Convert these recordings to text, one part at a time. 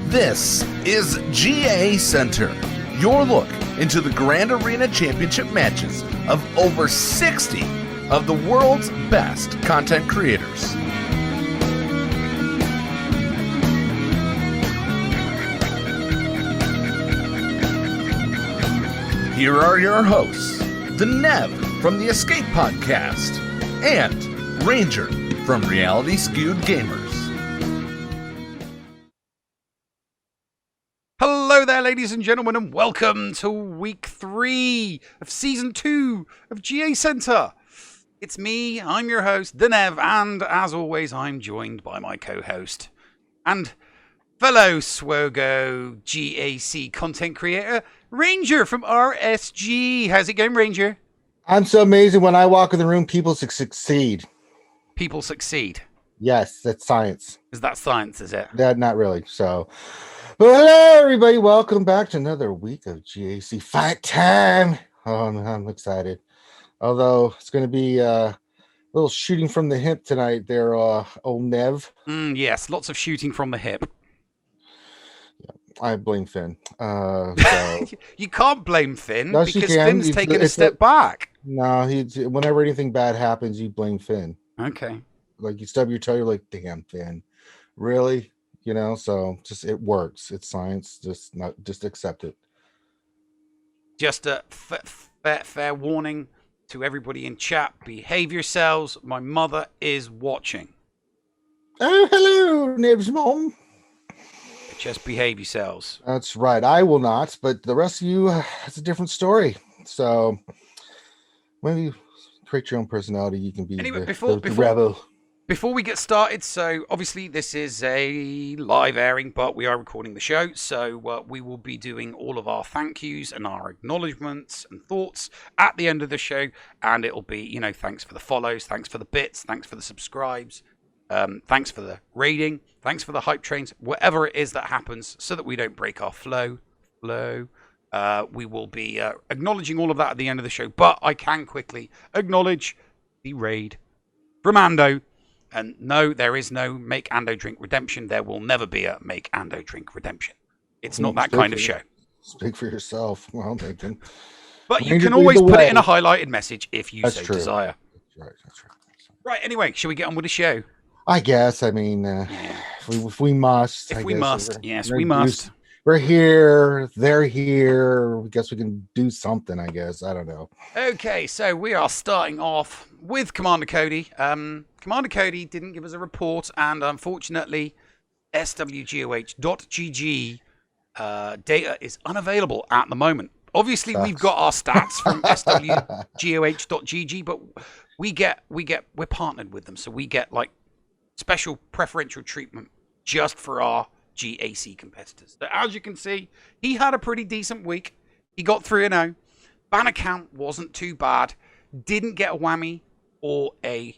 This is GACenter, your look into the Grand Arena Championship matches of over 60 of the world's best content creators. Here are your hosts, the Nev from the Escape Podcast and Ranger from Reality Skewed Gamers. Hello there, ladies and gentlemen, and welcome to week 3 of season 2 of GACenter. It's me, I'm your host, the Nev, and as always, I'm joined by my co-host and fellow SWGOH GAC content creator, Ranger from RSG. How's it going, Ranger? I'm so amazing. When I walk in the room, people succeed. People succeed? Yes, that's science. Is that science, is it? Not really, so... But hello, everybody. Welcome back to another week of GAC Fight Time. Oh, I'm excited. Although it's going to be a little shooting from the hip tonight there, old Nev. Yes, lots of shooting from the hip. Yeah, I blame Finn. So... You can't blame Finn Yes, because Finn's taken a step back. No, whenever anything bad happens, you blame Finn. Okay. Like you stub your toe, you're like, damn, Finn. Really? You know, so just it works. It's science. Just accept it. Just a fair warning to everybody in chat. Behave yourselves. My mother is watching. Oh, hello, Nib's mom. Just behave yourselves. That's right. I will not, but the rest of you, it's a different story. So maybe create your own personality. You can be anyway, the rebel. Before we get started, so obviously this is a live airing, but we are recording the show, so we will be doing all of our thank yous and our acknowledgements and thoughts at the end of the show, and it'll be, you know, thanks for the follows, thanks for the bits, thanks for the subscribes, thanks for the rating, thanks for the hype trains, whatever it is that happens, so that we don't break our flow. We will be acknowledging all of that at the end of the show, but I can quickly acknowledge the raid from Ando. And no, there is no Make Ando Drink Redemption. There will never be a Make Ando Drink Redemption. It's not that kind of show. Speak for yourself. Well, Nathan. But you can always put it in a highlighted message if you so desire. That's right. Right, anyway, shall we get on with the show? I guess. I mean, if we must. If we must, yes, we must. We're here. They're here. I guess we can do something, I guess. I don't know. Okay, so we are starting off with Commander Cody. Commander Cody didn't give us a report, and unfortunately, SWGOH.GG data is unavailable at the moment. Obviously, we've got our stats from SWGOH.GG, but we're partnered with them, so we get like special preferential treatment just for our GAC competitors. So as you can see, he had a pretty decent week. He got 3-0. Banner count wasn't too bad. Didn't get a whammy or a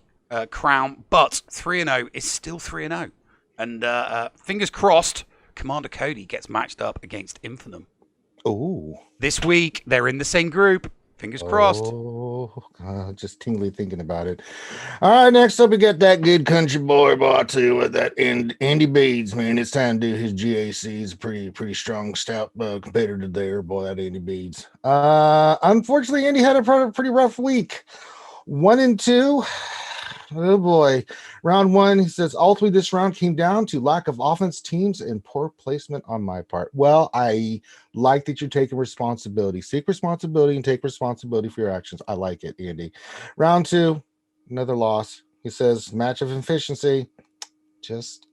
crown, but 3-0 is still 3-0. And fingers crossed, Commander Cody gets matched up against Infernum. Oh. This week, they're in the same group. Fingers crossed. Oh, just tingly thinking about it. All right, next up we got that good country boy Batu with that Andy Beads, man. It's time to do his GAC. He's a pretty strong, stout competitor there, boy, that Andy Beads. Unfortunately, Andy had a pretty rough week. 1-2. Oh boy. Round 1, he says, ultimately this round came down to lack of offense teams and poor placement on my part. Well, I like that you're taking responsibility. Seek responsibility and take responsibility for your actions. I like it, Andy. Round 2, another loss. He says, match of efficiency just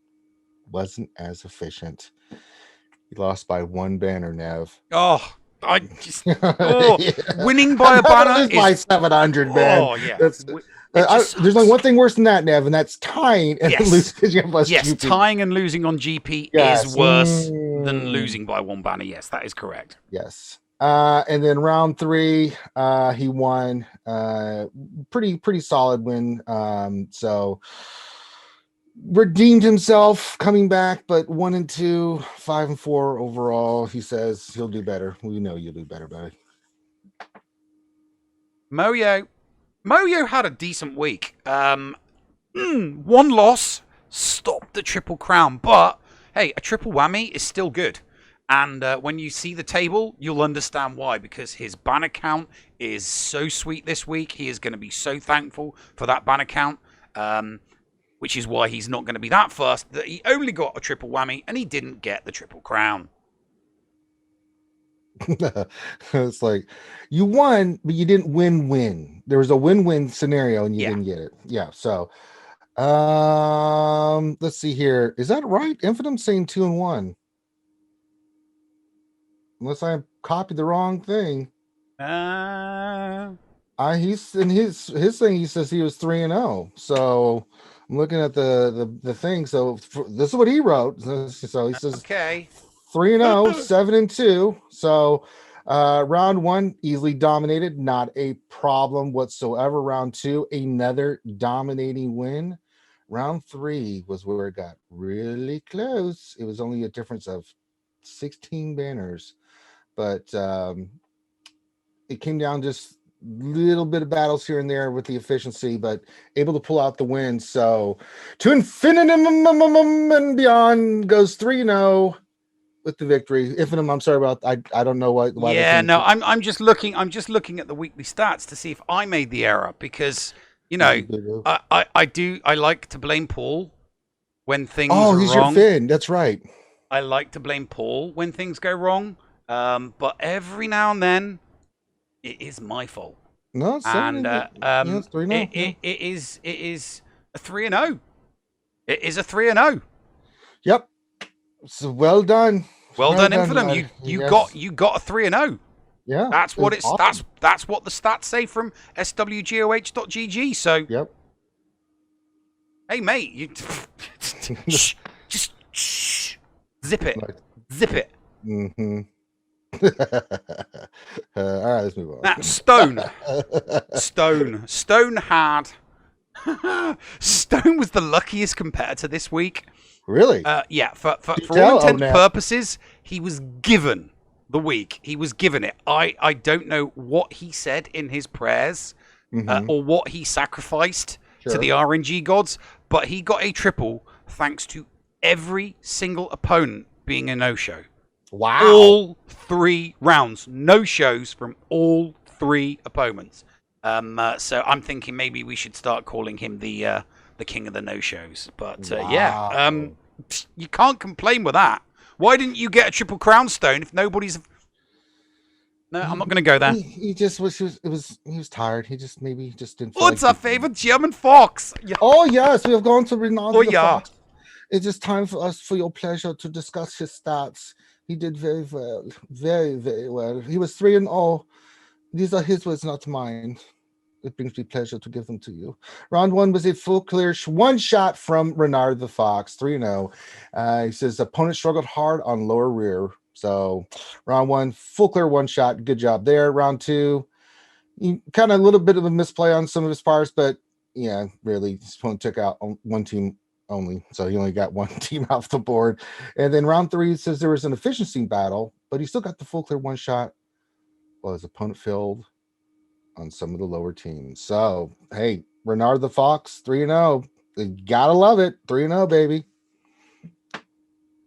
wasn't as efficient. He lost by 1 banner, Nev. Oh, I just winning by a banner is by 700, man. Oh yeah. There's only one thing worse than that, Nev, and that's tying and losing because you have less GP. Tying and losing on GP is worse than losing by 1 banner. Yes, that is correct. Yes. And then round 3, he won. Pretty solid win. So redeemed himself coming back, but 1-2, 5-4 overall. He says he'll do better. We know you'll do better, buddy. Moyo had a decent week. 1 loss stopped the Triple Crown, but hey, a triple whammy is still good. And when you see the table, you'll understand why, because his banner count is so sweet this week. He is going to be so thankful for that banner count, which is why he's not going to be that fussed that he only got a triple whammy and he didn't get the triple crown. It's like you won, but you didn't win. There was a win-win scenario and you didn't get it. Yeah. So, let's see here. Is that right? Infinite's saying 2-1. Unless I copied the wrong thing. He's in his thing. He says he was 3-0. So I'm looking at the thing. So this is what he wrote. So he says, okay, 3-0, 7-2. So round 1 easily dominated, not a problem whatsoever. Round 2, another dominating win. Round 3 was where it got really close. It was only a difference of 16 banners. But it came down just little bit of battles here and there with the efficiency, but able to pull out the win. So to infinitum and beyond goes 3-0 with the victory. Infinitum, I'm sorry about I don't know why. Yeah, no, I'm just looking at the weekly stats to see if I made the error, because I like to blame Paul when things are he's wrong. Your Finn. That's right. I like to blame Paul when things go wrong. But every now and then, it is my fault. No, it's and it's 3-0. It is a 3-0. It is a 3-0. Yep. So well done. Well done, Infinitum. You got a 3-0. Yeah. That's what it's awesome. that's what the stats say from SWGOH.gg. So yep. Hey mate, you just zip it. Zip it. Mm-hmm. All right, let's move on. Now, Stone had Stone was the luckiest competitor this week. Really? Yeah. For all intents and purposes, he was given the week. He was given it. I don't know what he said in his prayers or what he sacrificed to the RNG gods, but he got a triple thanks to every single opponent being a no-show. Wow. All 3 rounds. No shows from all 3 opponents. So I'm thinking maybe we should start calling him the king of the no-shows. But yeah, you can't complain with that. Why didn't you get a triple crown stone if nobody's... No, I'm not going to go there. He just was, he was tired. He just didn't feel What's our favorite German fox? Yeah. Oh, yes, we have gone to Ronaldo the Fox. It's just time for us, for your pleasure, to discuss his stats. He did very well, very, very well. He was 3-0. These are his words, not mine. It brings me pleasure to give them to you. Round 1 was a full clear one shot from Renard the Fox, 3-0. He says opponent struggled hard on lower rear. So round 1, full clear one shot. Good job there. Round 2, kind of a little bit of a misplay on some of his parts, but yeah, really, his opponent took out one team only, so he only got one team off the board. And then round 3 says there was an efficiency battle, but he still got the full clear one shot while his opponent failed on some of the lower teams. So hey, Renard the Fox, 3-0. You gotta love it. 3-0, baby.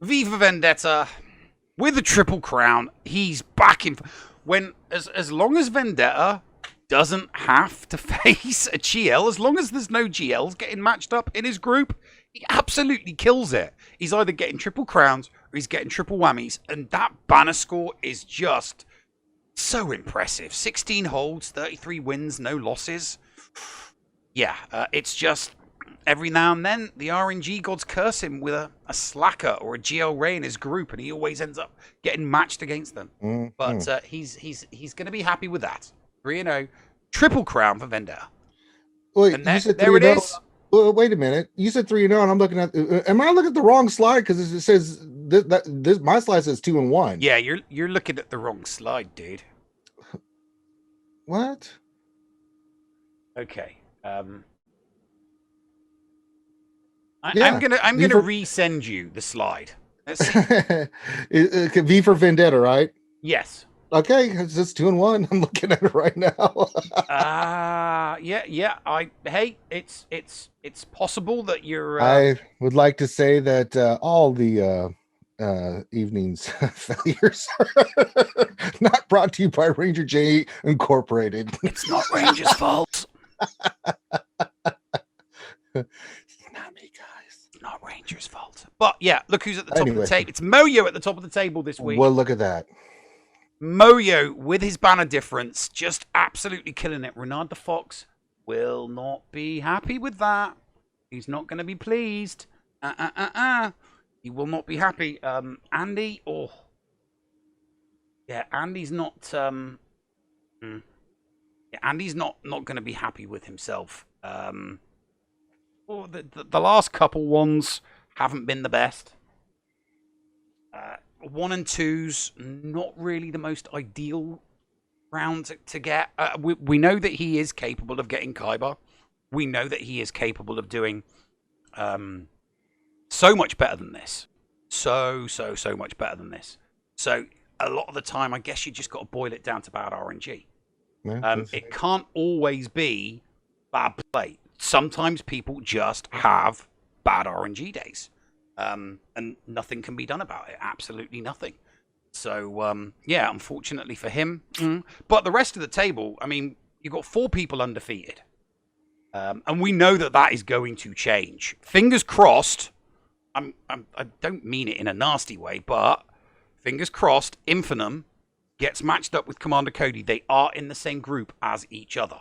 Viva Vendetta with a triple crown. He's back in when as long as Vendetta doesn't have to face a GL, as long as there's no GLs getting matched up in his group, he absolutely kills it. He's either getting triple crowns or he's getting triple whammies. And that banner score is just so impressive. 16 holds, 33 wins, no losses. Yeah, it's just every now and then the RNG gods curse him with a slacker or a GL Ray in his group, and he always ends up getting matched against them. But he's going to be happy with that. 3-0, triple crown for Vendetta. Wait, and there it is. Wait a minute. You said 3-0, and I'm looking at. Am I looking at the wrong slide? Because it says this. My slide says 2-1. Yeah, you're looking at the wrong slide, dude. What? Okay. I'm gonna resend you the slide. It could be for Vendetta, right? Yes. Okay, it's just 2-1. I'm looking at it right now. Yeah. Hey, it's possible that you're. I would like to say that all the evening's failures. Not brought to you by Ranger J Incorporated. It's not Ranger's fault. It's not me, guys. It's not Ranger's fault. But yeah, look who's at the top of the Anyway. table. It's Moyo at the top of the table this week. Well, look at that. Moyo, with his banner difference, just absolutely killing it. Renard the Fox will not be happy with that. He's not going to be pleased. He will not be happy. Andy, yeah, Andy's not. Yeah, Andy's not going to be happy with himself. The last couple ones haven't been the best. 1 and 2's not really the most ideal round to get. We know that he is capable of getting Kaiba. We know that he is capable of doing so much better than this. So much better than this. So a lot of the time, I guess you just got to boil it down to bad RNG. It can't always be bad play. Sometimes people just have bad RNG days. And nothing can be done about it. Absolutely nothing. So, yeah, unfortunately for him. But the rest of the table, I mean, you've got 4 people undefeated. And we know that that is going to change. Fingers crossed. I don't mean it in a nasty way, but fingers crossed, Infinum gets matched up with Commander Cody. They are in the same group as each other.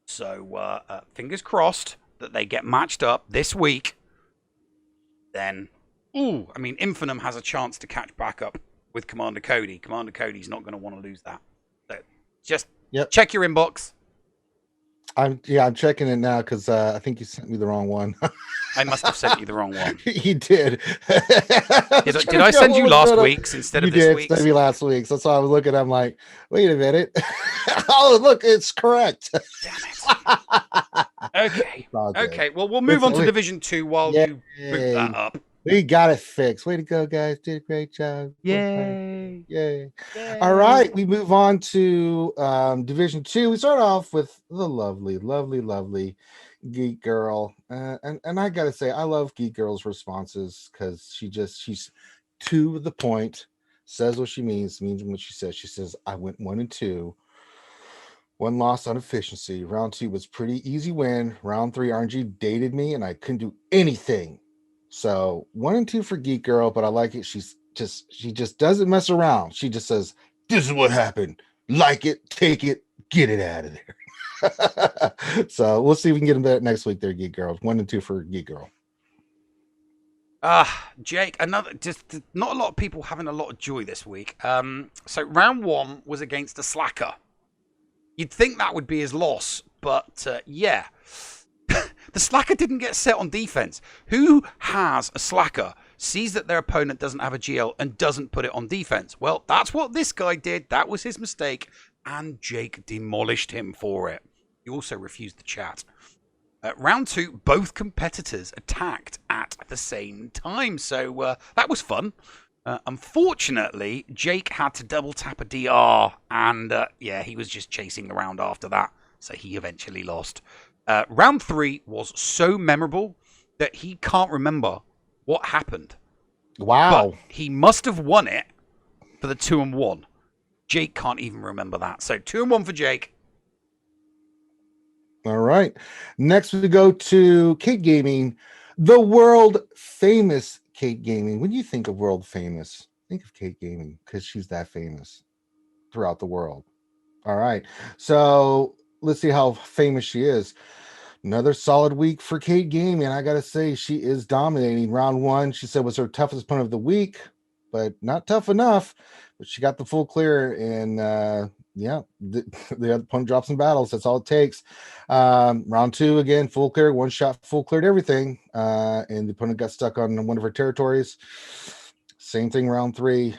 So, fingers crossed that they get matched up this week. Then, I mean, Infinum has a chance to catch back up with Commander Cody. Commander Cody's not going to want to lose that. So, just check your inbox. I'm checking it now because I think you sent me the wrong one. I must have sent you the wrong one. You did. Did I send you last week's instead of this week's? You did send me last week's. That's why I was looking. I'm like, wait a minute. Oh, look, it's correct. Damn it. Okay. Well, we'll move on to Division 2 while you boot that up. We got it fixed. Way to go, guys. Did a great job. Yay. All right. We move on to Division 2. We start off with the lovely Geek Girl. And I got to say, I love Geek Girl's responses because she's to the point, says what she means what she says. She says, I went 1 and 2. 1 loss on efficiency. Round 2 was pretty easy win. Round 3, RNG dated me and I couldn't do anything. So 1 and 2 for Geek Girl, but I like it. She just doesn't mess around. She just says, this is what happened. Like it, take it, get it out of there. So we'll see if we can get them better next week there, Geek Girl. 1 and 2 for Geek Girl. Jake, just not a lot of people having a lot of joy this week. So round 1 was against a slacker. You'd think that would be his loss, but yeah. The slacker didn't get set on defense. Who has a slacker, sees that their opponent doesn't have a GL and doesn't put it on defense? Well, that's what this guy did. That was his mistake. And Jake demolished him for it. He also refused the chat. Round 2, both competitors attacked at the same time. So that was fun. Unfortunately, Jake had to double tap a DR. And yeah, he was just chasing the round after that. So he eventually lost. Round 3 was so memorable that he can't remember what happened. Wow. But he must have won it for the 2 and 1. Jake can't even remember that. So 2 and 1 for Jake. All right. Next we go to Kate Gaming, the world famous Kate Gaming. When you think of world famous, think of Kate Gaming because she's that famous throughout the world. All right. So let's see how famous she is. Another solid week for Kate Gaming. I got to say, she is dominating. Round 1, she said, was her toughest opponent of the week, but not tough enough. But she got the full clear, and yeah, the opponent drops in battles. That's all it takes. Round 2, again, full clear, 1 shot, full cleared everything, and the opponent got stuck on one of her territories. Same thing round 3.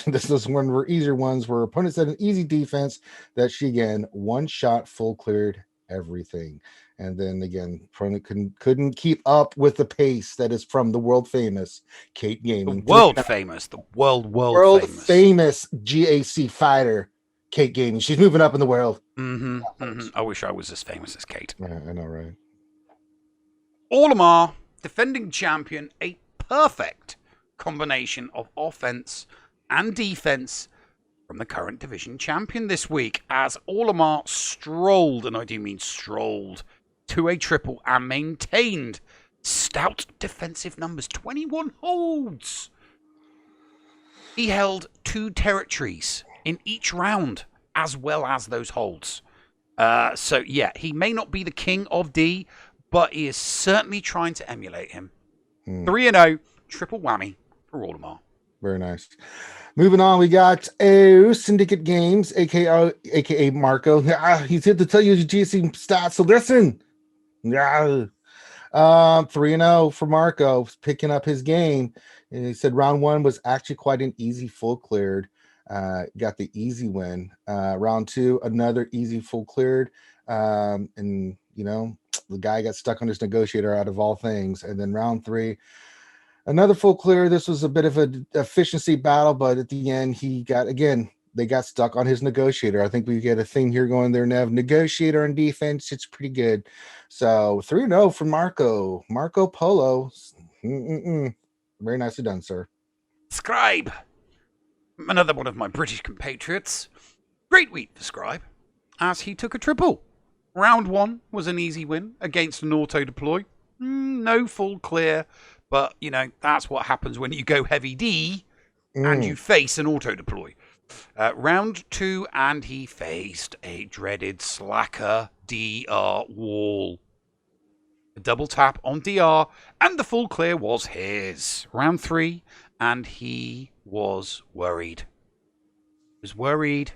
This is one of her easier ones where opponents had an easy defense that she, again, 1 shot, full cleared everything. And then again, opponent couldn't keep up with the pace that is from the world famous Kate Gaming. The world famous famous GAC fighter Kate Gaming. She's moving up in the world. I wish I was as famous as Kate. Yeah, I know, right? Olimar, defending champion, a perfect combination of offense and defense from the current division champion this week, as Olimar strolled, and I do mean strolled, to a triple and maintained stout defensive numbers, 21 holds. He held 2 territories in each round, as well as those holds. So yeah, he may not be the king of D, but he is certainly trying to emulate him. 3-0, triple whammy for Olimar. Very nice. Moving on, we got Syndicate Games, aka Marco. He's here to tell you his GC stats, so listen. 3-0 for Marco, picking up his game. And he said round 1 was actually quite an easy full cleared. Got the easy win. Round 2, another easy full cleared. And, you know, the guy got stuck on his negotiator out of all things. And then round 3, another full clear. This was a bit of an efficiency battle, but at the end, they got stuck on his negotiator. I think we get a thing here going there, Nev. Negotiator and defense, it's pretty good. So 3-0 for Marco. Marco Polo. Very nicely done, sir. Scribe. Another one of my British compatriots. Great week for Scribe, as he took a triple. Round 1 was an easy win against an auto-deploy. No full clear, but, you know, that's what happens when you go heavy D and you face an auto-deploy. Round 2, and he faced a dreaded slacker DR wall. A double tap on DR, and the full clear was his. Round 3, and he was worried. Was worried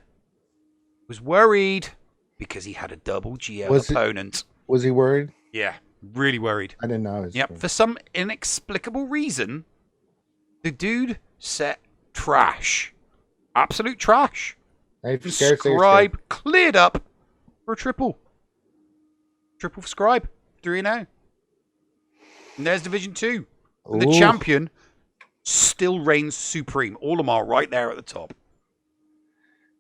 because he had a double GL opponent. Was he worried? Yeah, really worried. I didn't know. Yep, for some inexplicable reason, the dude set trash. Absolute trash. Scribe cleared up for a triple. Triple for Scribe. 3-0. And there's Division 2. And the champion still reigns supreme. Olimar right there at the top.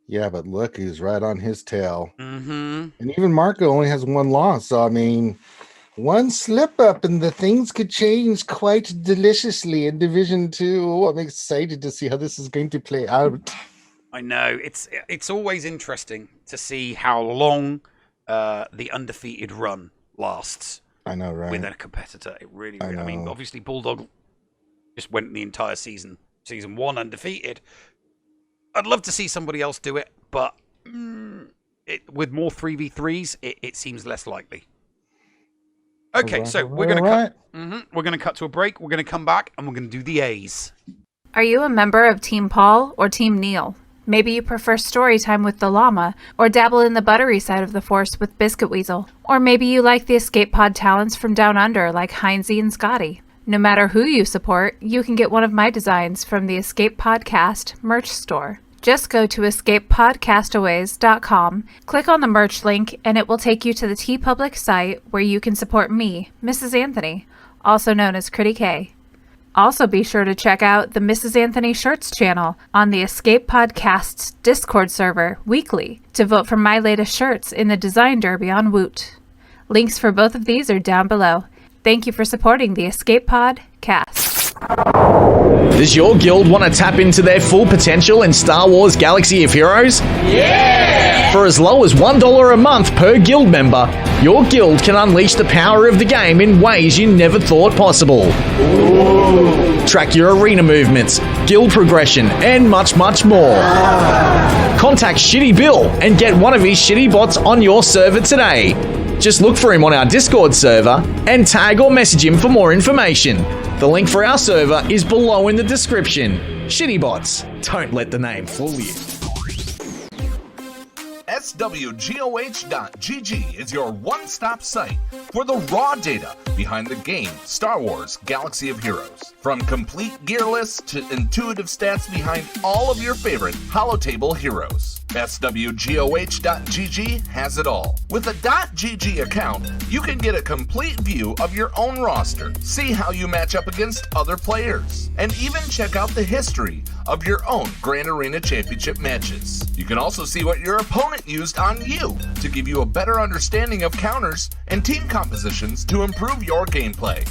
Yeah, but look, he's right on his tail. Mm-hmm. And even Marco only has 1 loss. So, I mean, one slip up and the things could change quite deliciously in Division 2. Oh, I'm excited to see how this is going to play out. I know. It's always interesting to see how long the undefeated run lasts. I know, right? With a competitor. It really I mean, obviously, Bulldog just went the entire season 1 undefeated. I'd love to see somebody else do it, but with more 3v3s, it seems less likely. Okay, so we're going to cut to a break. We're going to come back, and we're going to do the A's. Are you a member of Team Paul or Team Neil? Maybe you prefer story time with the llama, or dabble in the buttery side of the force with Biscuit Weasel. Or maybe you like the escape pod talents from down under like Heinzie and Scotty. No matter who you support, you can get one of my designs from the Escape Podcast merch store. Just go to escapepodcastaways.com, click on the merch link, and it will take you to the TeePublic site where you can support me, Mrs. Anthony, also known as Critty K. Also be sure to check out the Mrs. Anthony Shirts channel on the Escape Podcast's Discord server weekly to vote for my latest shirts in the Design Derby on Woot. Links for both of these are down below. Thank you for supporting the Escape Podcast. Does your guild want to tap into their full potential in Star Wars Galaxy of Heroes? Yeah! For as low as $1 a month per guild member, your guild can unleash the power of the game in ways you never thought possible. Ooh. Track your arena movements, guild progression, and much, much more. Contact Shitty Bill and get one of his shitty bots on your server today. Just look for him on our Discord server and tag or message him for more information. The link for our server is below in the description. Shitty bots, don't let the name fool you. SWGOH.GG is your one-stop site for the raw data behind the game Star Wars Galaxy of Heroes. From complete gear lists to intuitive stats behind all of your favorite holotable heroes. SWGOH.GG has it all. With a .GG account, you can get a complete view of your own roster, see how you match up against other players, and even check out the history of your own Grand Arena Championship matches. You can also see what your opponent used on you to give you a better understanding of counters and team compositions to improve your gameplay.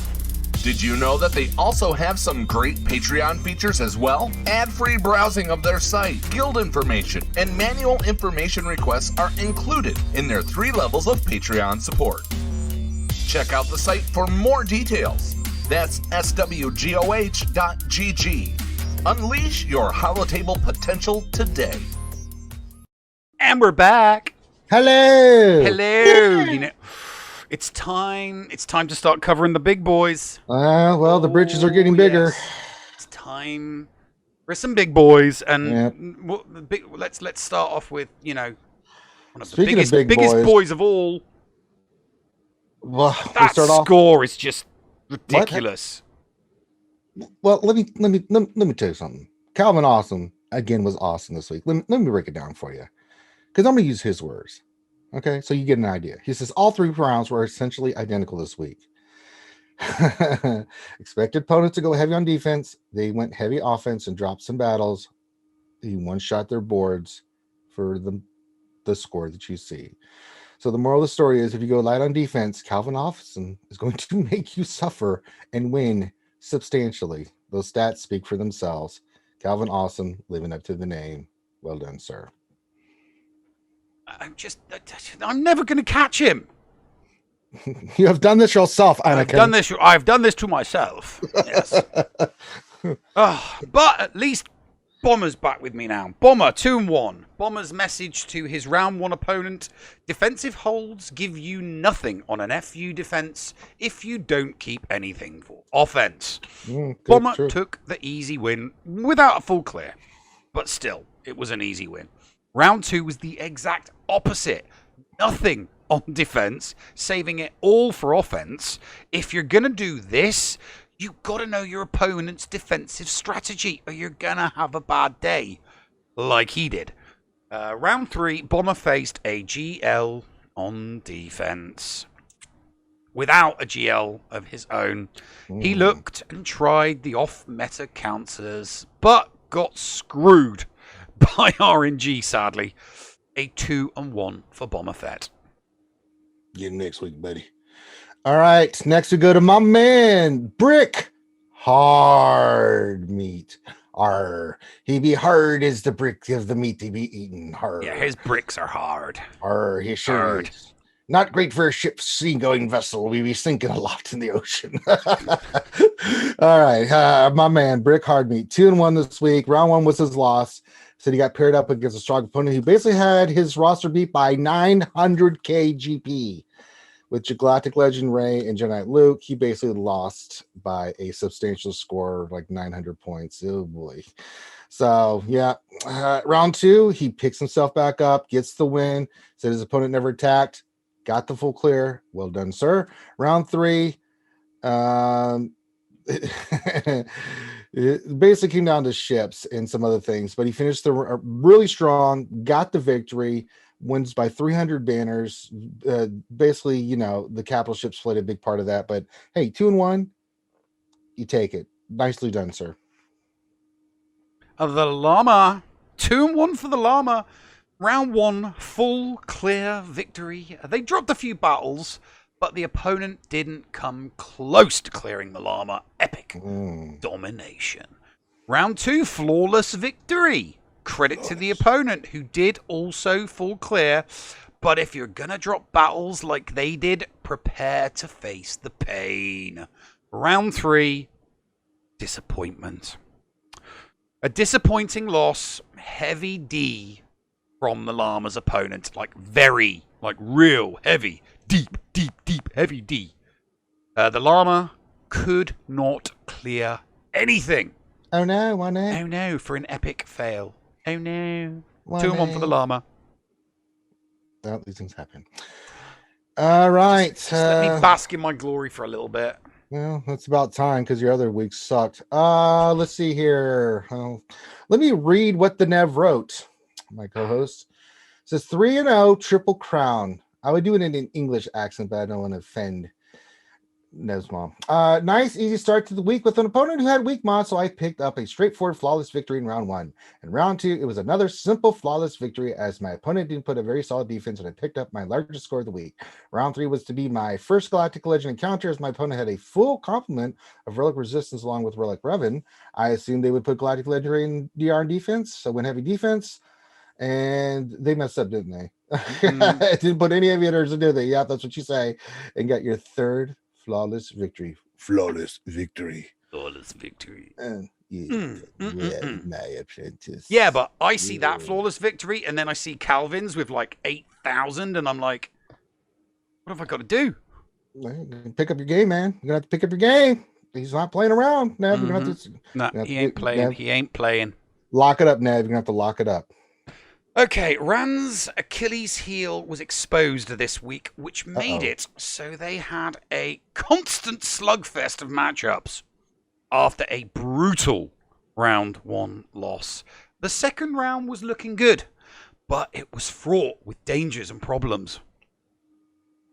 Did you know that they also have some great Patreon features as well? Ad-free browsing of their site, guild information, and manual information requests are included in their 3 levels of Patreon support. Check out the site for more details. That's SWGOH.GG. Unleash your holotable potential today. And we're back. Hello. Hello. You know, it's time to start covering the big boys. Well, the britches are getting bigger. Yes. It's time for some big boys, and let's start off with, you know, one of the biggest boys of all. Well, that score is just ridiculous. Well, let me tell you something. Calvin Awesome again was awesome this week. Let me break it down for you, because I'm gonna use his words. Okay, so you get an idea. He says all 3 rounds were essentially identical this week. Expected opponents to go heavy on defense. They went heavy offense and dropped some battles. He one-shot their boards for the score that you see. So the moral of the story is, if you go light on defense, Calvin Awesome is going to make you suffer and win substantially. Those stats speak for themselves. Calvin Awesome, living up to the name. Well done, sir. I'm never going to catch him. You have done this yourself, Anakin. I've done this to myself. Yes. But at least Bomber's back with me now. Bomber 2-1. Bomber's message to his round 1 opponent: defensive holds give you nothing on an FU defense if you don't keep anything for offense. Bomber took the easy win without a full clear, but still, it was an easy win. Round 2 was the exact opposite. Nothing on defense, saving it all for offense. If you're going to do this, you've got to know your opponent's defensive strategy, or you're going to have a bad day, like he did. Round 3, Bomber faced a GL on defense. Without a GL of his own, he looked and tried the off-meta counters, but got screwed by RNG, sadly. A 2-1 for Bomber Fett. Get you next week, buddy. All right, next we go to my man, Brick Hard Meat. Arr. He be hard as the brick of the meat he be eating. Hard. Yeah, his bricks are hard. Arr, he sure is. Not great for a ship's sea-going vessel. We be sinking a lot in the ocean. All right, my man, Brick Hardmeat, 2-1 this week. Round 1 was his loss. Said he got paired up against a strong opponent who basically had his roster beat by 900k GP. With Galactic Legend Ray and Jedi Luke, he basically lost by a substantial score, like 900 points. Oh boy. So yeah, round 2, he picks himself back up, gets the win. Said his opponent never attacked. Got the full clear. Well done, sir. Round 3. It basically came down to ships and some other things, but he finished really strong, got the victory, wins by 300 banners. Basically, you know, the capital ships played a big part of that, but hey, 2-1, you take it. Nicely done, sir. The Llama, 2-1 for the Llama. Round 1, full clear victory. They dropped a few battles, but the opponent didn't come close to clearing the Llama. Epic domination. Round 2, flawless victory. Credit to the opponent, who did also full clear. But if you're going to drop battles like they did, prepare to face the pain. Round 3, disappointment. A disappointing loss, heavy D from the Llama's opponent. Like real heavy. Deep, heavy D. The Llama could not clear anything. Oh no, why not? Oh no, for an epic fail. Oh no. Why 2-1 for the Llama. Well, these things happen. All right. Just let me bask in my glory for a little bit. Well, it's about time because your other week sucked. Let's see here. Let me read what the Nev wrote. My co-host says 3-0 triple crown. I would do it in an English accent, but I don't want to offend Nev's mom. Nice, easy start to the week with an opponent who had weak mods, so I picked up a straightforward, flawless victory in round 1. In round 2, it was another simple, flawless victory as my opponent didn't put a very solid defense, and I picked up my largest score of the week. Round 3 was to be my first Galactic Legend encounter as my opponent had a full complement of Relic Resistance along with Relic Revan. I assumed they would put Galactic Legendary in DR and defense, so went heavy defense, and they messed up, didn't they? Didn't put any heavy hitters, did they? Yeah, that's what you say. And got your third flawless victory. Flawless victory. Flawless victory. My apprentice. Yeah, but I see that flawless victory, and then I see Calvin's with like 8,000, and I'm like, what have I got to do? Pick up your game, man. You're gonna have to pick up your game. He's not playing around, Nev. You're gonna have to. No, he ain't playing. Nev. He ain't playing. Lock it up, Nev. You're gonna have to lock it up. Okay, Rand's Achilles heel was exposed this week, which made it so they had a constant slugfest of matchups after a brutal round 1 loss. The second round was looking good, but it was fraught with dangers and problems.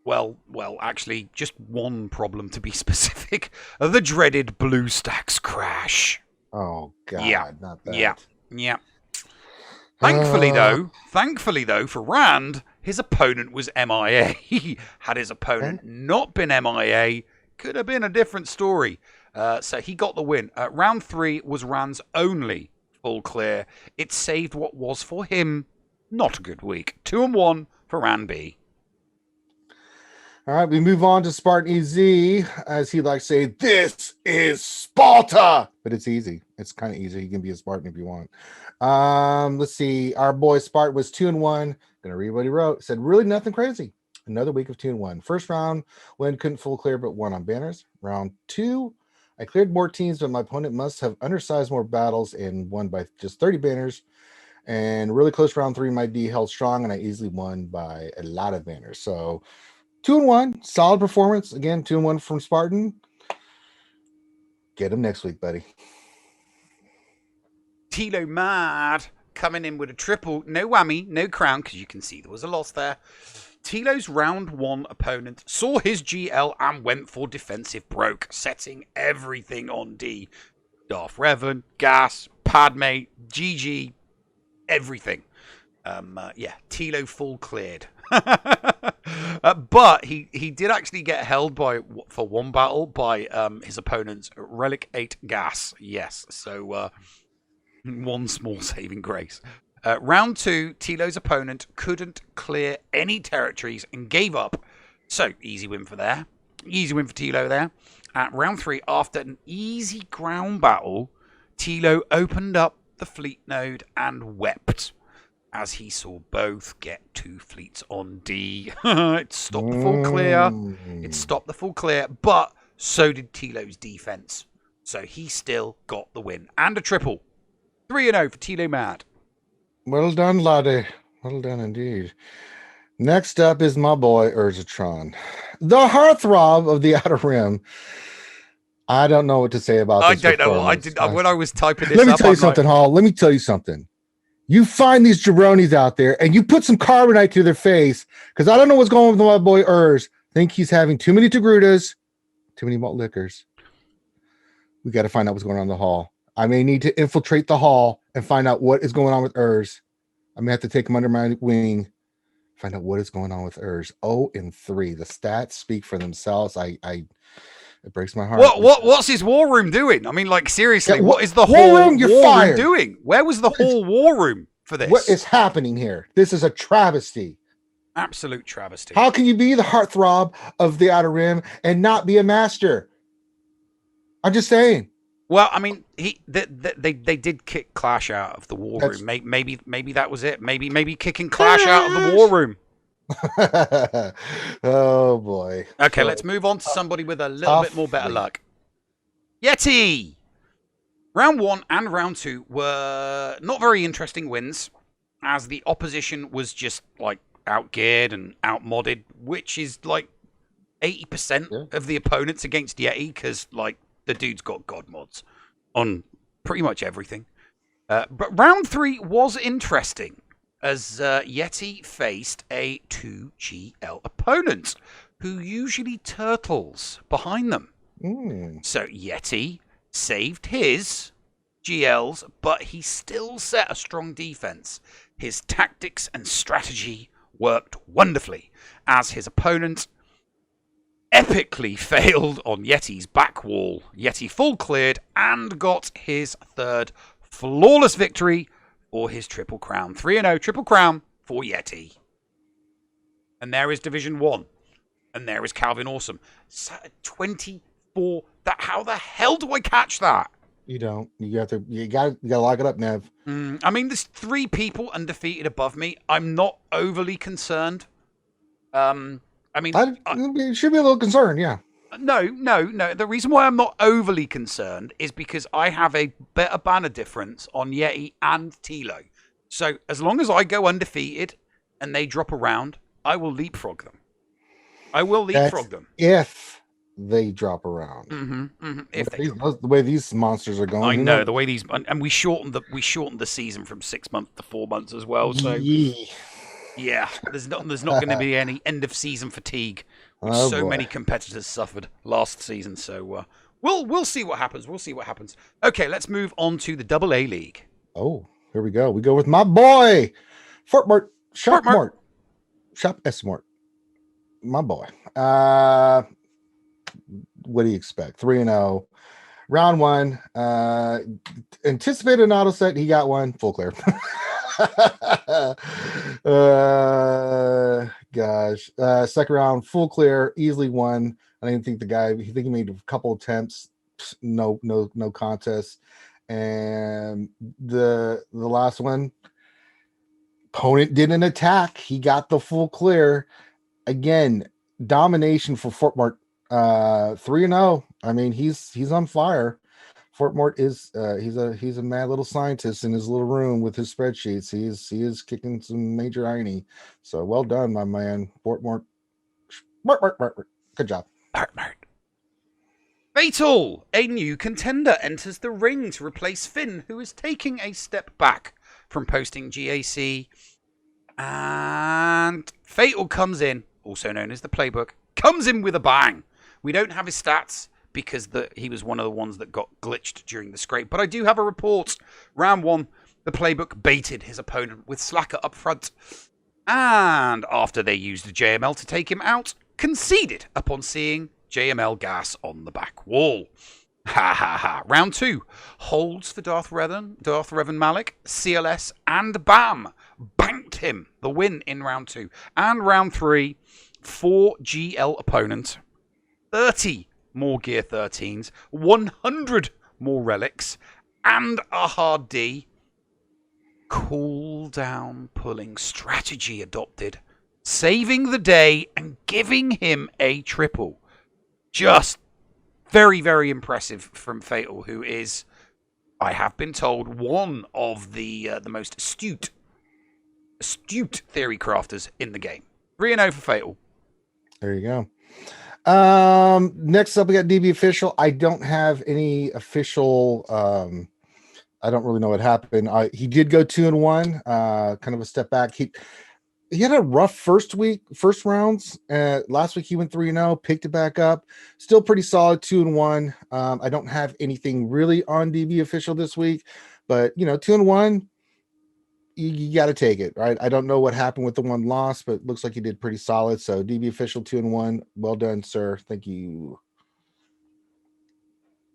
Well, actually, just one problem to be specific. The dreaded BlueStacks crash. Oh, God, not that. Yeah. Thankfully, though, for Rand, his opponent was MIA. Had his opponent not been MIA, could have been a different story. So he got the win. Round 3 was Rand's only full clear. It saved what was for him not a good week. 2-1 for Rand B. All right, we move on to Spartan EZ. As he likes to say, this is Sparta. But it's easy. It's kind of easy. You can be a Spartan if you want. Let's see. Our boy Spartan was 2-1. Gonna read what he wrote. Said, really nothing crazy. Another week of 2-1. First round, win couldn't full clear, but won on banners. Round 2, I cleared more teams, but my opponent must have undersized more battles and won by just 30 banners. And really close round 3, my D held strong, and I easily won by a lot of banners. So 2-1, solid performance. Again, 2-1 from Spartan. Get him next week, buddy. Tilo Mad coming in with a triple. No whammy, no crown, because you can see there was a loss there. Tilo's round 1 opponent saw his GL and went for defensive broke, setting everything on D. Darth Revan, Gas, Padme, GG, everything. Tilo full cleared. But he did actually get held for one battle by his opponent's Relic 8 Gas. Yes, so one small saving grace. Round 2, Tilo's opponent couldn't clear any territories and gave up. So easy win for Tilo there. At round 3, after an easy ground battle, Tilo opened up the fleet node and wept as he saw both get 2 fleets on D. It stopped the full clear. But so did Tilo's defense. So he still got the win. And a triple. 3-0 for Tilo Mad. Well done, laddie. Well done indeed. Next up is my boy, Urzatron. The heartthrob of the Outer Rim. I don't know what to say about this. I don't know what I did. When I was typing this Let me tell you something, Hall. Let me tell you something. You find these jabronis out there and you put some carbonite to their face, because I don't know what's going on with my boy Urz. Think he's having too many Togrutas, too many malt liquors. We got to find out what's going on in the hall. I may need to infiltrate the hall and find out what is going on with Urz. I may have to take him under my wing, find out what is going on with Urz. 0-3. The stats speak for themselves. It breaks my heart. What's his war room doing? I mean, like, seriously, Yeah, what is the war whole room? You're war fired. room doing? Where was the whole war room for this? What is happening here? This is a travesty. Absolute travesty. How can you be the heartthrob of the Outer Rim and not be a master? I'm just saying. Well, I mean, they did kick Clash out of the war room. Maybe that was it. Maybe kicking Clash out of the war room. Oh boy. Okay, let's move on to somebody with a little bit more better luck. Yeti. Round 1 and round 2 were not very interesting wins, as the opposition was just like outgeared and outmodded, which is like 80% of the opponents against Yeti, because like the dude's got god mods on pretty much everything. But round 3 was interesting, as Yeti faced a 2GL opponent who usually turtles behind them. Mm. So Yeti saved his GLs, but he still set a strong defense. His tactics and strategy worked wonderfully, as his opponent epically failed on Yeti's back wall. Yeti full cleared and got his third flawless victory for his Triple Crown. 3-0 Triple Crown for Yeti. And there is Division 1. And there is Calvin Awesome. 24. How the hell do I catch that? You don't. You gotta lock it up, Nev. I mean, there's 3 people undefeated above me. I'm not overly concerned. You should be a little concerned, yeah. No. The reason why I'm not overly concerned is because I have a better banner difference on Yeti and Tilo. So as long as I go undefeated and they drop around, I will leapfrog them. If they drop around. The way these monsters are going. I know the way these, and we shortened the season from 6 months to 4 months as well. So yeah, there's not going to be any end of season fatigue, which many competitors suffered last season. So we'll see what happens. Okay, let's move on to the AA League. Oh, here we go. We go with my boy, Shop S Mort. My boy. What do you expect? 3-0. Round 1. Anticipated an auto set. He got one. Full clear. Gosh. Second round, full clear, easily won. I didn't think he made a couple attempts. No contest. And the last one, opponent didn't attack. He got the full clear. Again, domination for Fort Mort. 3-0. I mean, he's on fire. Fort Mort is he's a mad little scientist in his little room with his spreadsheets. He is kicking some major irony. So well done, my man. Fort Mort. Good job. Fatal, a new contender, enters the ring to replace Finn, who is taking a step back from posting GAC. And Fatal comes in, also known as the Playbook, comes in with a bang. We don't have his stats because he was one of the ones that got glitched during the scrape. But I do have a report. Round 1, the Playbook baited his opponent with Slacker up front. And after they used the JML to take him out, conceded upon seeing JML gas on the back wall. Ha ha ha. Round 2, holds for Darth Revan Malik, CLS, and BAM. Banked him the win in round 2. And round 3, 4 GL opponent, 30 more Gear 13s, 100 more relics, and a hard D. Cool down pulling strategy adopted, saving the day and giving him a triple. Just very, very impressive from Fatal, who is, I have been told, one of the most astute theory crafters in the game. 3-0 for Fatal. There you go. Next up we got DB official. I don't have any official. I don't really know what happened. He did go 2-1. Kind of a step back. He had a rough first rounds. Last week he went 3-0, picked it back up. Still pretty solid 2-1. I don't have anything really on DB official this week, but 2-1. You got to take it, right? I don't know what happened with the one loss, but it looks like he did pretty solid. So DB official 2-1. Well done, sir. Thank you.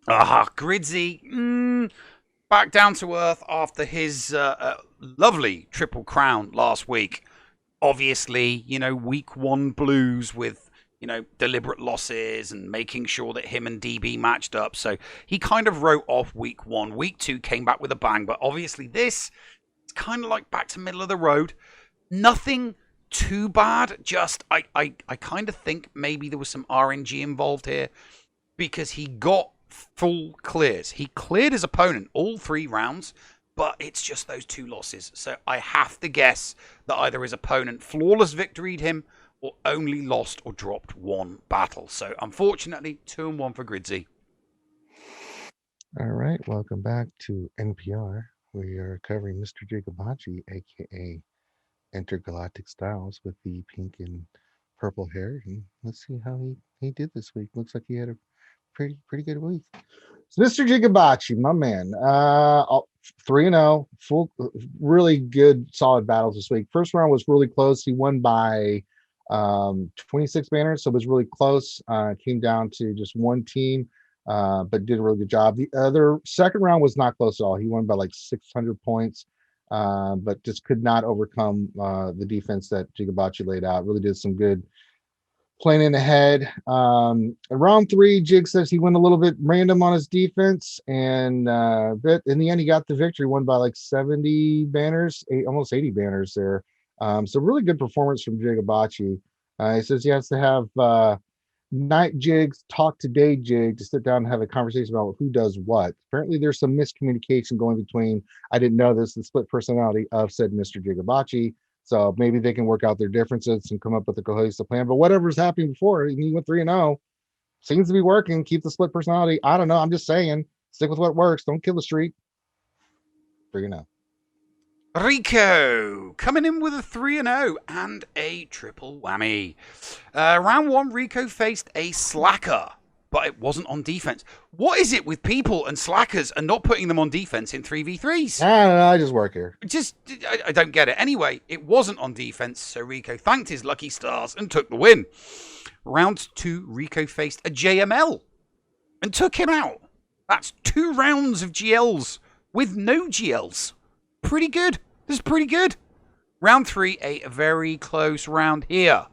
Gridzy. Back down to earth after his lovely Triple Crown last week. Obviously, week 1 blues with, deliberate losses and making sure that him and DB matched up. So he kind of wrote off week 1. Week 2 came back with a bang, but obviously this, it's kind of like back to middle of the road. Nothing too bad. Just I kind of think maybe there was some RNG involved here because he got full clears. He cleared his opponent all 3 rounds, but it's just those 2 losses. So I have to guess that either his opponent flawless victoried him or only lost or dropped 1 battle. So unfortunately, 2-1 for Gridzy. All right, welcome back to NPR. We are covering Mr. Jacob Hachi, aka Intergalactic Styles, with the pink and purple hair. And let's see how he did this week. Looks like he had a pretty good week. So Mr. Gigabachi, my man, 3-0, full, really good, solid battles this week. First round was really close. He won by 26 banners, so it was really close. Came down to just one team, but did a really good job. The other second round was not close at all. He won by like 600 points, but just could not overcome the defense that Gigabachi laid out. Really did some good planning ahead. Round 3, Jig says he went a little bit random on his defense, and but in the end, he got the victory. Won by like 70 banners, almost 80 banners there. So really good performance from Gigabachi. He says he has to have night jigs talk to day jig to sit down and have a conversation about who does what. Apparently, there's some miscommunication going between. I didn't know this. The split personality of said Mr. Gigabachi. So maybe they can work out their differences and come up with a cohesive plan. But whatever's happening before, he went 3-0. Seems to be working. Keep the split personality. I don't know. I'm just saying, stick with what works. Don't kill the streak. 3-0. Rico coming in with a 3-0 and a triple whammy. Round 1, Rico faced a slacker, but it wasn't on defense. What is it with people and slackers and not putting them on defense in 3v3s? I don't know. I just work here. I don't get it. Anyway, it wasn't on defense, so Rico thanked his lucky stars and took the win. Round 2, Rico faced a JML and took him out. That's 2 rounds of GLs with no GLs. Pretty good. This is pretty good. Round 3, a very close round here,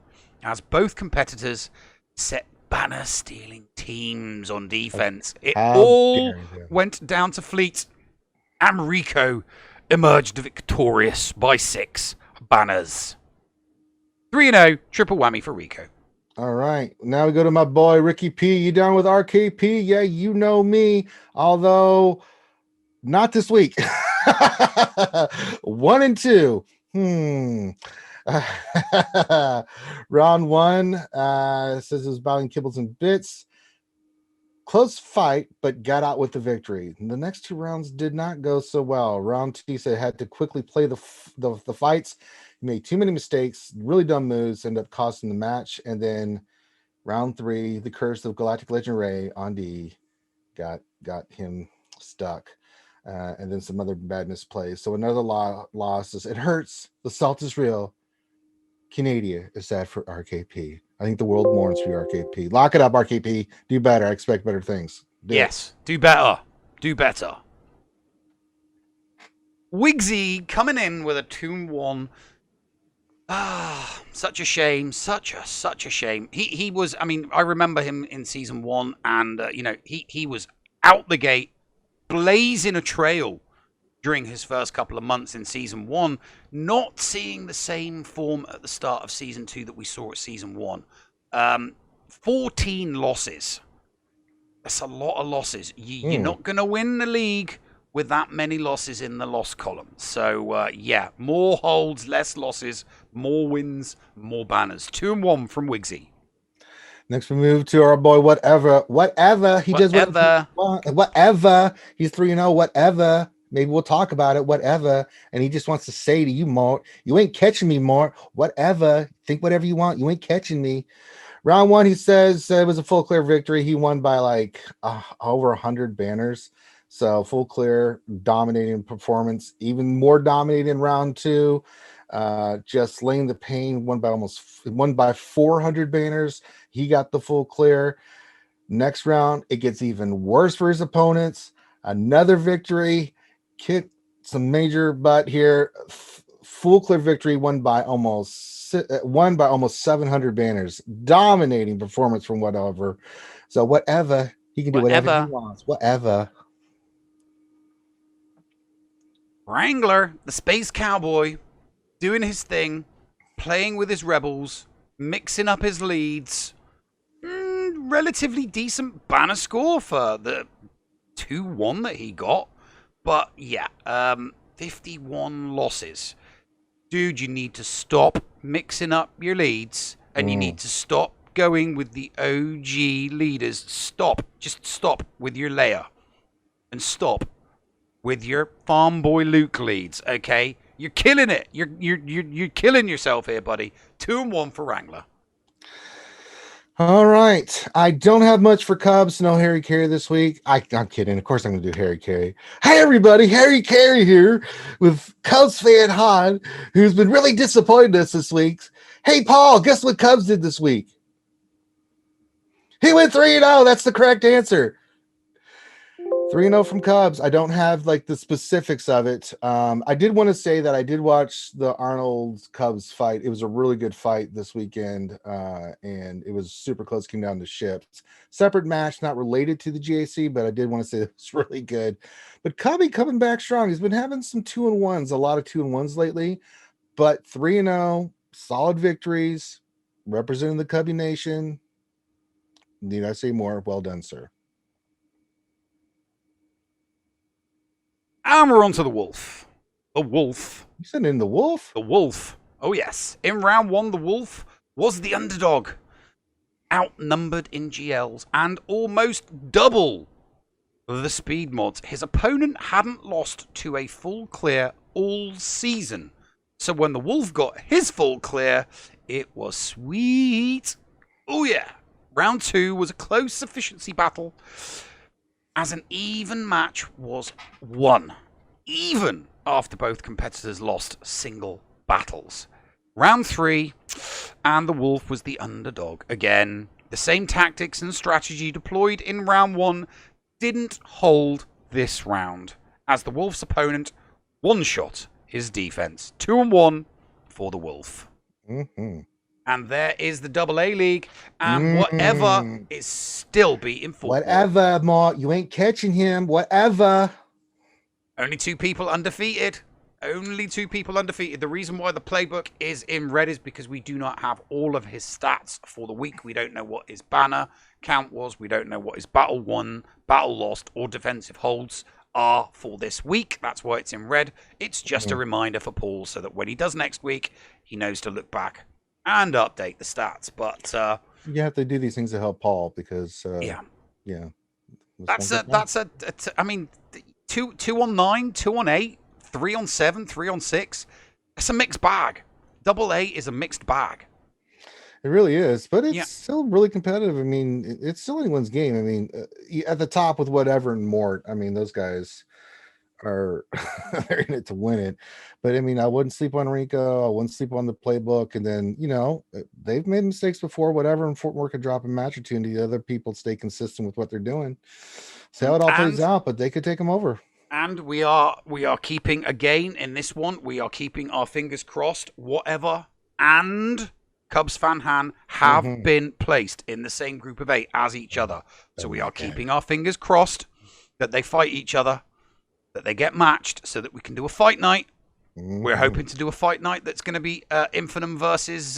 as both competitors set banner stealing teams on defense. It all went down to Fleet, and Rico emerged victorious by 6 banners. 3-0, triple whammy for Rico. All right. Now we go to my boy Ricky P. You down with RKP? Yeah, you know me. Although not this week. 1 and 2. Round 1 says it was battling kibbles and bits. Close fight, but got out with the victory. The next 2 rounds did not go so well. Round 2 said had to quickly play the fights. He made too many mistakes, really dumb moves, ended up costing the match. And then round 3, the curse of Galactic Legend Ray on D got him stuck. And then some other bad misplays. So another loss is it hurts. The salt is real. Canada is sad for RKP. I think the world mourns for your RKP. Lock it up, RKP. Do better. I expect better things. Do better. Do better. Wigsy coming in with a 2-1. Such a shame. Such a shame. He was, I mean, I remember him in season 1, and he was out the gate, blazing a trail during his first couple of months in season 1, not seeing the same form at the start of season 2 that we saw at season 1. 14 losses. That's a lot of losses. You're not going to win the league with that many losses in the loss column. So, more holds, less losses, more wins, more banners. 2-1 from Wigsy. Next, we move to our boy, whatever. He does whatever. Whatever. He's 3-0. Whatever. Maybe we'll talk about it. Whatever. And he just wants to say to you, Mort, you ain't catching me, Mort. Whatever. Think whatever you want. You ain't catching me. Round 1, he says it was a full clear victory. He won by like over 100 banners. So full clear, dominating performance. Even more dominating in round 2. Just laying the pain. Won by 400 banners. He got the full clear. Next round, it gets even worse for his opponents. Another victory. Kicked some major butt here. Full clear victory. Won by almost 700 banners. Dominating performance from whatever. So whatever. He can do whatever he wants. Whatever. Wrangler, the space cowboy, doing his thing, playing with his rebels, mixing up his leads. Relatively decent banner score for the 2-1 that he got. But yeah, 51 losses. Dude, you need to stop mixing up your leads, and you need to stop going with the OG leaders. Just stop with your Leia, and stop with your Farm Boy Luke leads. Okay, you're killing it. You're killing yourself here, buddy. 2-1 for Wrangler. All right. I don't have much for Cubs. No Harry Carey this week. I'm kidding. Of course, I'm going to do Harry Carey. Hey, everybody. Harry Carey here with Cubs fan Han, who's been really disappointed us this week. Hey, Paul, guess what Cubs did this week? He went 3-0. That's the correct answer. 3-0 from Cubs. I don't have like the specifics of it. I did want to say that I did watch the Arnold Cubs fight. It was a really good fight this weekend, and it was super close. Came down to ships. Separate match, not related to the GAC, but I did want to say it was really good. But Cubby coming back strong. He's been having some 2-1s, a lot of 2-1s lately, but 3-0, solid victories, representing the Cubby Nation. Need I say more? Well done, sir. And we're on to the Wolf. The Wolf. You said in the Wolf? The Wolf. Oh, yes. In round one, the Wolf was the underdog. Outnumbered in GLs and almost double the speed mods. His opponent hadn't lost to a full clear all season. So when the Wolf got his full clear, it was sweet. Oh, yeah. Round two was a close efficiency battle, as an even match was won, even after both competitors lost single battles. Round three, and the Wolf was the underdog. Again, the same tactics and strategy deployed in round one didn't hold this round, as the Wolf's opponent one-shot his defense. 2-1 for the Wolf. Mm-hmm. And there is the AA League, and whatever is still beating football. Whatever, Mark. You ain't catching him. Whatever. Only 2 people undefeated. Only 2 people undefeated. The reason why the playbook is in red is because we do not have all of his stats for the week. We don't know what his banner count was. We don't know what his battle won, battle lost, or defensive holds are for this week. That's why it's in red. It's just a reminder for Paul so that when he does next week, he knows to look back and update the stats. But you have to do these things to help Paul because yeah. I mean, 2 on 9, 2 on 8, 3 on 7, 3 on 6. It's a mixed bag. AA is a mixed bag. It really is, but it's still really competitive. I mean, it's still anyone's game. I mean, at the top with whatever and Mort, I mean, those guys are they're in it to win it. But I mean, I wouldn't sleep on Rico. I wouldn't sleep on the playbook. And then, they've made mistakes before, whatever, and Fort Worth could drop a match or two, and the other people stay consistent with what they're doing. See how it all plays out, but they could take them over. And we are keeping, again, in this one, we are keeping our fingers crossed. Whatever and Cubs fan Han have been placed in the same group of 8 as each other. So we are keeping our fingers crossed that they fight each other, that they get matched so that we can do a fight night. We're hoping to do a fight night that's going to be Infinum versus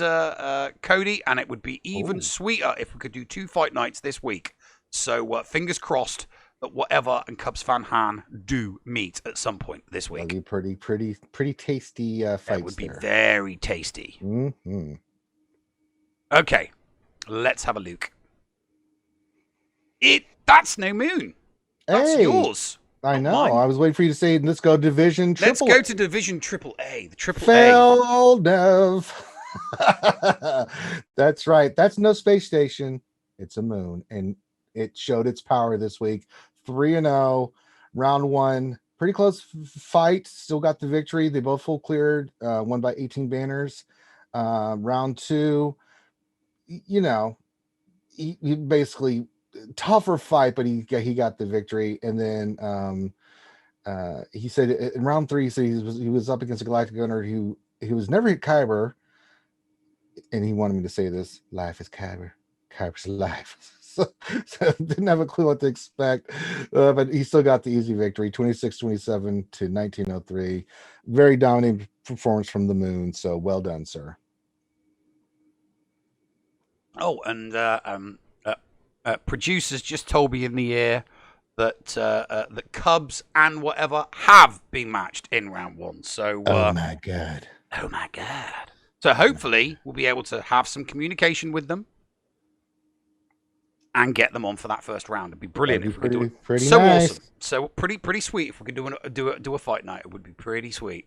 Cody, and it would be even sweeter if we could do 2 fight nights this week. So fingers crossed that whatever and Cubs fan Han do meet at some point this week. That'd be pretty tasty fights. That would be very tasty. Mm-hmm. Okay, let's have a look. That's no moon. That's yours. I know. Mine. I was waiting for you to say, let's go Division Triple. Let's go to Division AAA. The Triple A. Dev. That's right. That's no space station. It's a moon. And it showed its power this week. 3-0. Round 1. Pretty close fight. Still got the victory. They both full cleared. Won by 18 banners. Round 2. He basically tougher fight, but he got the victory. And then he said in round 3, he said he was up against a Galactic Gunner who was never hit Kyber, and he wanted me to say this: life is Kyber, Kyber's life. So didn't have a clue what to expect, but he still got the easy victory, 26-27 to 1903. Very dominating performance from the Moon. So well done, sir. Oh, and producers just told me in the ear that the Cubs and whatever have been matched in round 1. So, oh my god! So hopefully we'll be able to have some communication with them and get them on for that first round. It'd be brilliant if we could do it. Pretty so nice. Awesome, so pretty sweet. If we could do a fight night, it would be pretty sweet.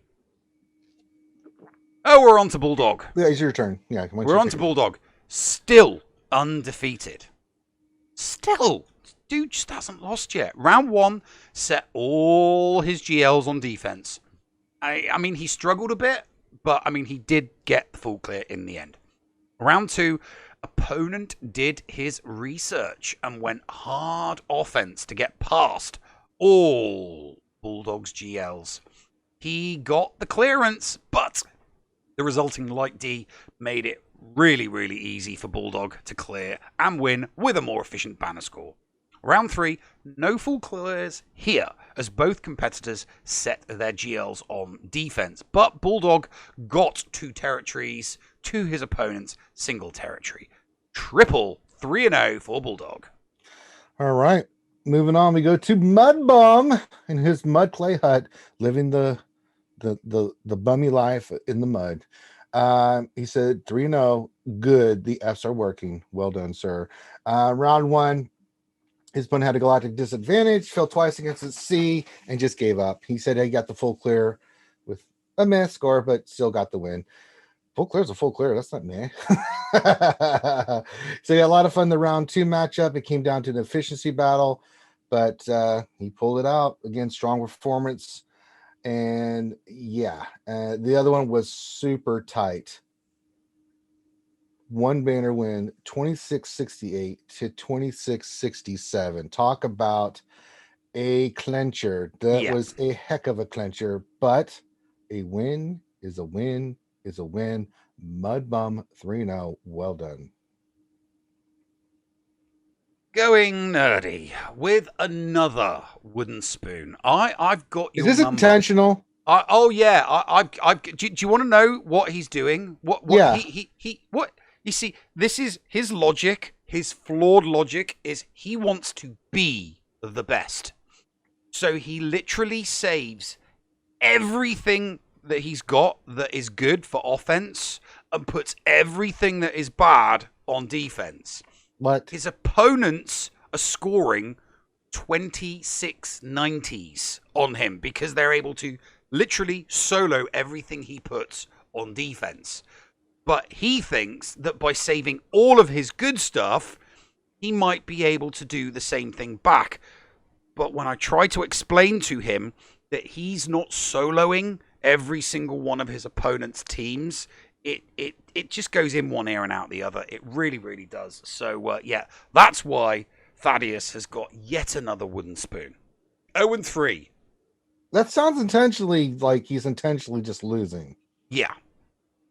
Oh, we're on to Bulldog. Yeah, it's your turn. Yeah, we're on to Bulldog. Still undefeated. Still, dude just hasn't lost yet. Round 1 set all his GLs on defense. I mean, he struggled a bit, but I mean, he did get the full clear in the end. Round 2, opponent did his research and went hard offense to get past all Bulldog's GLs. He got the clearance, but the resulting light D made it really, really easy for Bulldog to clear and win with a more efficient banner score. Round 3, no full clears here, as both competitors set their GLs on defense, but Bulldog got 2 territories to his opponent's single territory. Triple 3-0 for Bulldog. All right, moving on, we go to Mud Bum in his mud clay hut, living the bummy life in the mud. He said 3-0, good, the Fs are working. Well done, sir. Round 1, his opponent had a galactic disadvantage, fell twice against its C, and just gave up. He said he got the full clear with a meh score, but still got the win. Full clear is a full clear. That's not meh. So he had a lot of fun in the round 2 matchup. It came down to an efficiency battle, but he pulled it out. Again, strong performance. And yeah, the other one was super tight. One banner win, 26-68 to 26-67. Talk about a clincher. That was a heck of a clincher, but a win is a win is a win. Mud Bum 3-0. Well done. Going nerdy with another wooden spoon. I've got your Is this number. intentional? Oh yeah. Do you want to know what he's doing? What Yeah. he what you see, this is his logic, his flawed logic is he wants to be the best. So he literally saves everything that he's got that is good for offense and puts everything that is bad on defense. What? His opponents are scoring 2690s on him because they're able to literally solo everything he puts on defense. But he thinks that by saving all of his good stuff, he might be able to do the same thing back. But when I try to explain to him that he's not soloing every single one of his opponent's teams, it just goes in one ear and out the other. It really, really does. So, yeah, that's why Thaddeus has got yet another wooden spoon. 0-3. That sounds intentionally like he's intentionally just losing. Yeah.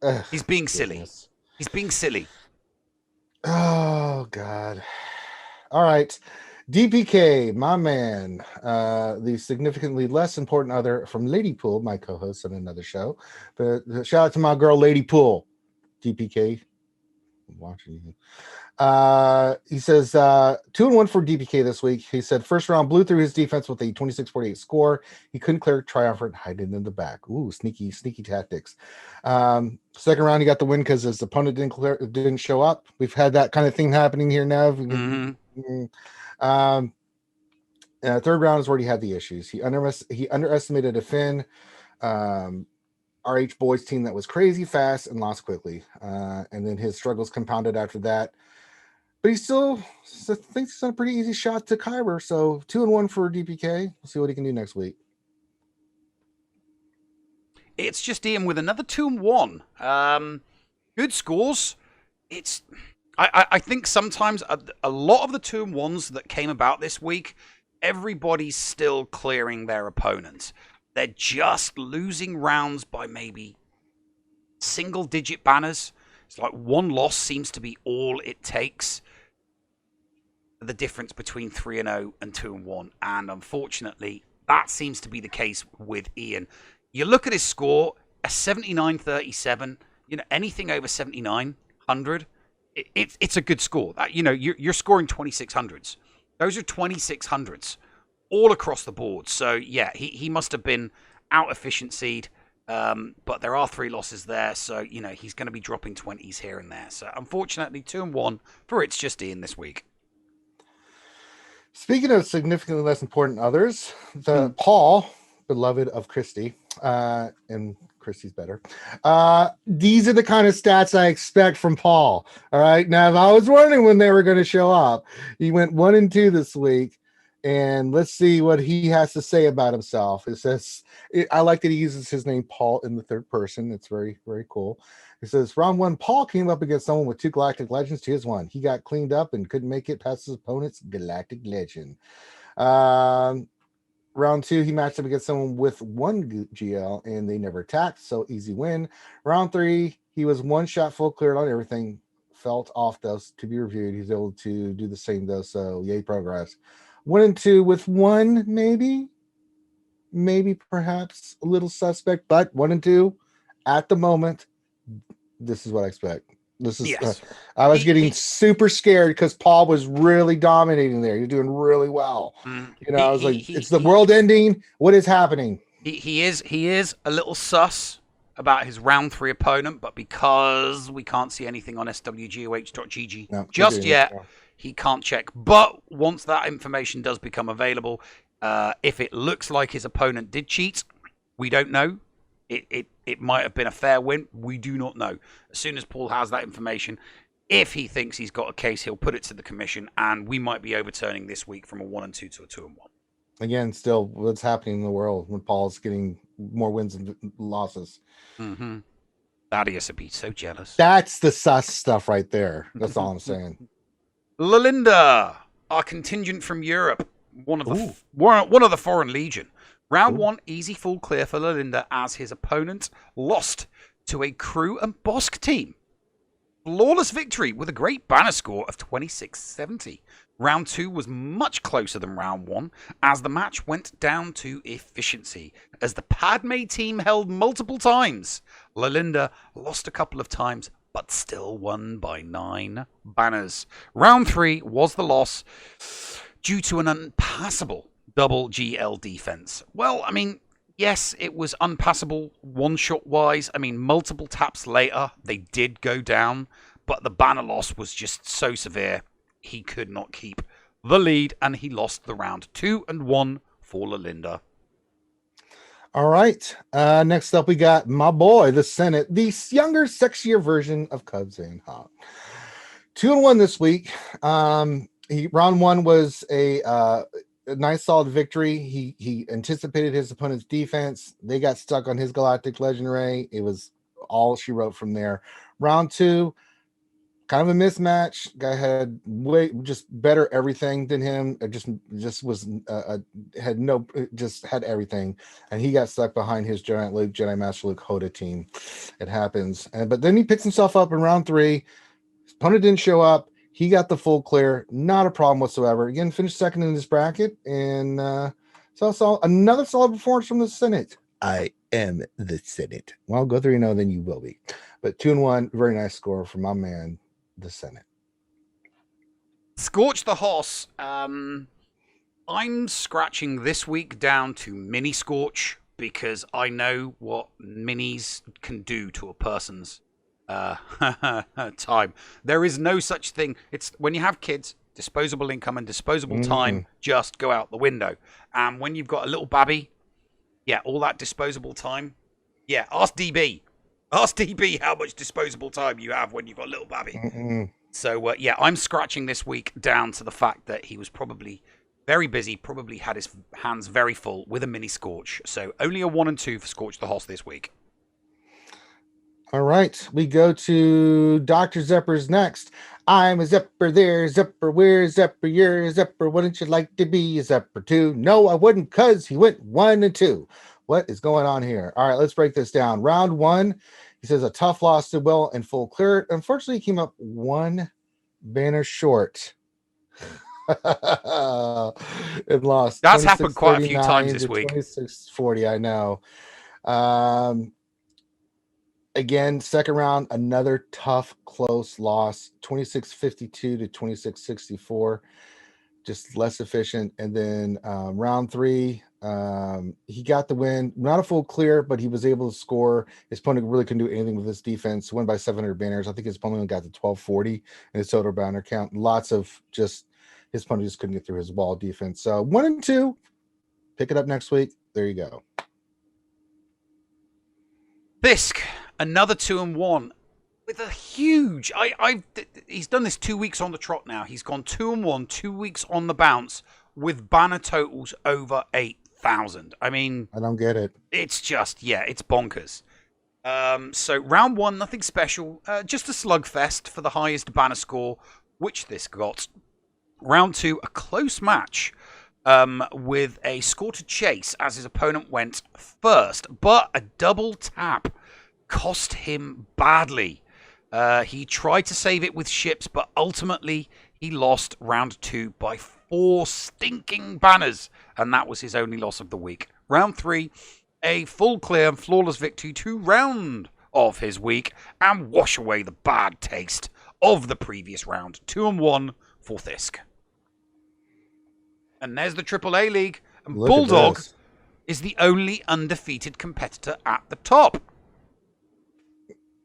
Ugh, He's being silly. goodness. He's being silly. Oh, God. All right. DPK, my man, the significantly less important other from Lady Pool, my co-host on another show. But shout out to my girl, Lady Pool. DPK, I'm watching you. He says 2-1 for DPK this week. He said first round blew through his defense with a 26-48 score. He couldn't clear triumphant, hiding in the back. Ooh, sneaky tactics. Second round, he got the win because his opponent didn't show up. We've had that kind of thing happening here now. Mm-hmm. Third round is where he had the issues. He underestimated a Finn RH boys team that was crazy fast and lost quickly. And then his struggles compounded after that. But he still thinks he's on a pretty easy shot to Kyber. So 2-1 for DPK. We'll see what he can do next week. It's just Ian with another 2-1. Good scores. I think sometimes a lot of the 2-1s that came about this week, everybody's still clearing their opponents. They're just losing rounds by maybe single-digit banners. It's like one loss seems to be all it takes. The difference between 3-0 and 2-1. And unfortunately, that seems to be the case with Ian. You look at his score, a 79-37. You know, anything over 7900, it's a good score. You're scoring 2600s. Those are 2600s all across the board. So yeah, he must have been out efficiencyed. But there are 3 losses there, so he's going to be dropping 20s here and there. So unfortunately, 2-1 for It's Just Ian this week. Speaking of significantly less important others, Paul, beloved of Christy, and Christy's better. These are the kind of stats I expect from Paul. All right. Now, if I was wondering when they were going to show up, he went 1-2 this week. And let's see what he has to say about himself. It says, I like that he uses his name Paul in the third person. It's very, very cool. It says, round 1, Paul came up against someone with 2 Galactic Legends to his 1. He got cleaned up and couldn't make it past his opponent's Galactic Legend. Round 2, he matched up against someone with 1 GL and they never attacked, so easy win. Round 3, he was 1 shot full cleared on everything. Felt off though, to be reviewed. He's able to do the same though, so yay progress. 1-2 with 1, maybe perhaps a little suspect, but 1-2 at the moment. This is what I expect. This is. Yes. I was getting super scared because Paul was really dominating there. You're doing really well. You know, I was like, it's the world ending. What is happening? He is a little sus about his round 3 opponent, but because we can't see anything on SWGOH.gg just yet. Yeah. He can't check, but once that information does become available, if it looks like his opponent did cheat, we don't know. It might have been a fair win. We do not know. As soon as Paul has that information, if he thinks he's got a case, he'll put it to the commission, and we might be overturning this week from a 1-2 to a 2-1. Again, still, what's happening in the world when Paul's getting more wins and losses? Mm-hmm. Thaddeus would be so jealous. That's the sus stuff right there. That's all I'm saying. Lalinda, our contingent from Europe, one of the Foreign Legion. Round 1, easy full clear for Lalinda as his opponent lost to a Crew and Bosk team. Flawless victory with a great banner score of 2670. Round 2 was much closer than round 1 as the match went down to efficiency as the Padme team held multiple times. Lalinda lost a couple of times, but still won by 9 banners. Round 3 was the loss due to an unpassable double GL defense. Well, I mean, yes, it was unpassable one-shot wise. I mean, multiple taps later, they did go down, but the banner loss was just so severe, he could not keep the lead, and he lost the round 2-1 for Lalinda. All right. Next up, we got my boy, the Senate, the younger, sexier version of Cubs and Hop. 2-1 this week. Round 1 was a nice, solid victory. He anticipated his opponent's defense. They got stuck on his Galactic Legend Ray. It was all she wrote from there. Round 2, kind of a mismatch. Guy had just better everything than him. It just was had everything, and he got stuck behind his giant Luke Jedi Master Luke Hoda team. It happens, but then he picks himself up in round 3. His opponent didn't show up. He got the full clear, not a problem whatsoever. Again, finished second in this bracket, and so another solid performance from the Senate. I am the Senate. Well, go 3-0, then you will be. But 2-1, very nice score from my man, the Senate. Scorch the Hoss. I'm scratching this week down to mini Scorch because I know what minis can do to a person's time. There is no such thing. It's when you have kids, disposable income and disposable time just go out the window. And when you've got a little babby, yeah, all that disposable time. Yeah, ask DB. Ask DB how much disposable time you have when you've got a little babby. So, yeah, I'm scratching this week down to the fact that he was probably very busy, probably had his hands very full with a mini Scorch. So only a 1-2 for Scorch the Hoss this week. All right, we go to Dr. Zepper's next. I'm a Zepper there, Zepper where, Zepper you're Zepper. Wouldn't you like to be a Zepper too? No, I wouldn't, because he went 1-2. What is going on here? All right, let's break this down. Round 1, he says a tough loss to Will and full clear. Unfortunately, he came up 1 banner short. It lost. That's happened quite a few times this week. 26-40, I know. Again, second round, another tough, close loss, 26-52 to 26-64, just less efficient. And then round 3, he got the win. Not a full clear, but he was able to score. His opponent really couldn't do anything with his defense. Won by 700 banners. I think his opponent got to 1240 in his total banner count. Lots of just his opponent just couldn't get through his wall defense. So 1-2. Pick it up next week. There you go. Fisk, another 2-1 with a huge. He's done this 2 weeks on the trot now. He's gone 2-1, 2 weeks on the bounce with banner totals over 8,000. I mean, I don't get it. It's just, it's bonkers. So round 1, nothing special, just a slugfest for the highest banner score, which this got. Round 2, a close match with a score to chase as his opponent went first, but a double tap cost him badly. He tried to save it with ships, but ultimately he lost round 2 by 4 stinking banners, and that was his only loss of the week. Round 3, a full clear and flawless victory to round off his week and wash away the bad taste of the previous round. 2-1 for Fisk. And there's the AAA League, and Look Bulldog is the only undefeated competitor at the top.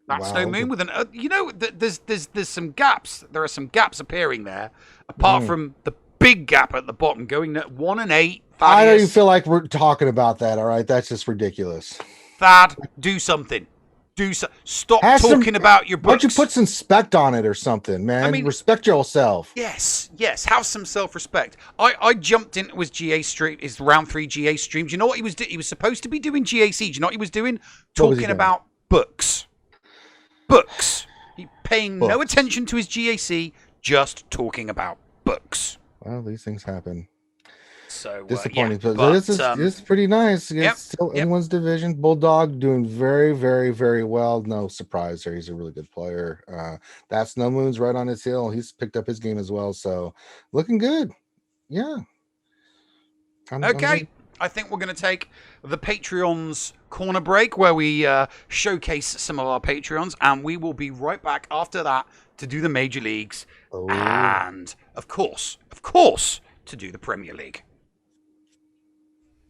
That's no moon with an. There's some gaps. There are some gaps appearing there, apart from the big gap at the bottom, going at 1 and 8. Thaddeus, I don't even feel like we're talking about that. All right, that's just ridiculous. Thad, do something. Stop talking about your books. Why don't you put some spect on it or something, man? I mean, respect yourself. Yes. Have some self-respect. I jumped into his GA stream, his round 3 GA stream. Do you know what he was doing? He was supposed to be doing GAC. Do you know what he was doing? Talking about books. He paying no attention to his GAC, just talking about books. Well, these things happen. So disappointing. But this is pretty nice. It's still anyone's division. Bulldog doing very, very, very well. No surprise there. He's a really good player. That's No Moon's right on his heel. He's picked up his game as well. So looking good. Yeah. Okay. I think we're going to take the Patreon's corner break where we showcase some of our Patreons, and we will be right back after that to do the major leagues and of course to do the Premier League.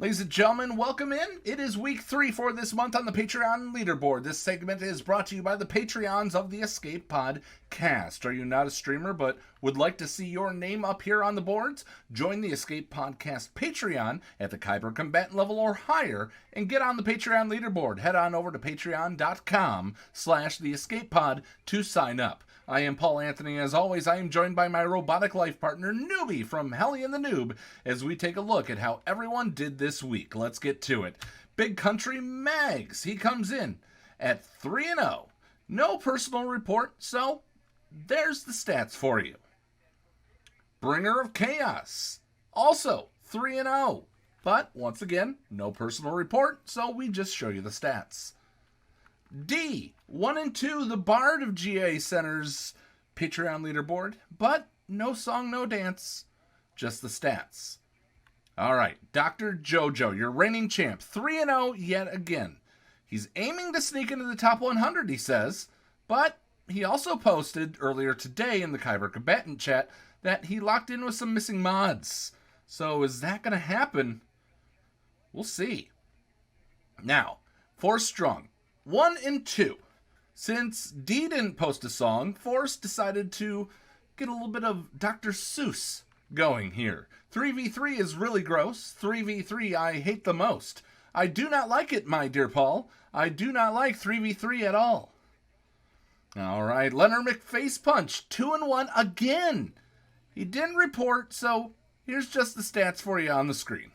Ladies and gentlemen, welcome in. It is week 3 for this month on the Patreon leaderboard. This segment is brought to you by the Patreons of the Escape Pod Cast. Are you not a streamer but would like to see your name up here on the boards? Join the Escape Podcast Patreon at the Kyber Combatant level or higher and get on the Patreon leaderboard. Head on over to patreon.com/theescapepod to sign up. I am Paul Anthony. As always, I am joined by my robotic life partner, Newbie from Helly and the Noob, as we take a look at how everyone did this week. Let's get to it. Big Country Mags, he comes in at 3-0. No personal report, so there's the stats for you. Bringer of Chaos, also 3-0. But, once again, no personal report, so we just show you the stats. D, 1 and 2, the Bard of GACenter's Patreon leaderboard, but no song, no dance, just the stats. All right, Dr. JoJo, your reigning champ, 3-0 yet again. He's aiming to sneak into the top 100, he says, but he also posted earlier today in the Kyber Combatant chat that he locked in with some missing mods. So is that going to happen? We'll see. Now, 4 strong. 1 and 2. Since D didn't post a song, Forrest decided to get a little bit of Dr. Seuss going here. 3v3 is really gross. 3v3 I hate the most. I do not like it, my dear Paul. I do not like 3v3 at all. All right, Leonard McFacepunch, 2-1 again. He didn't report, so here's just the stats for you on the screen.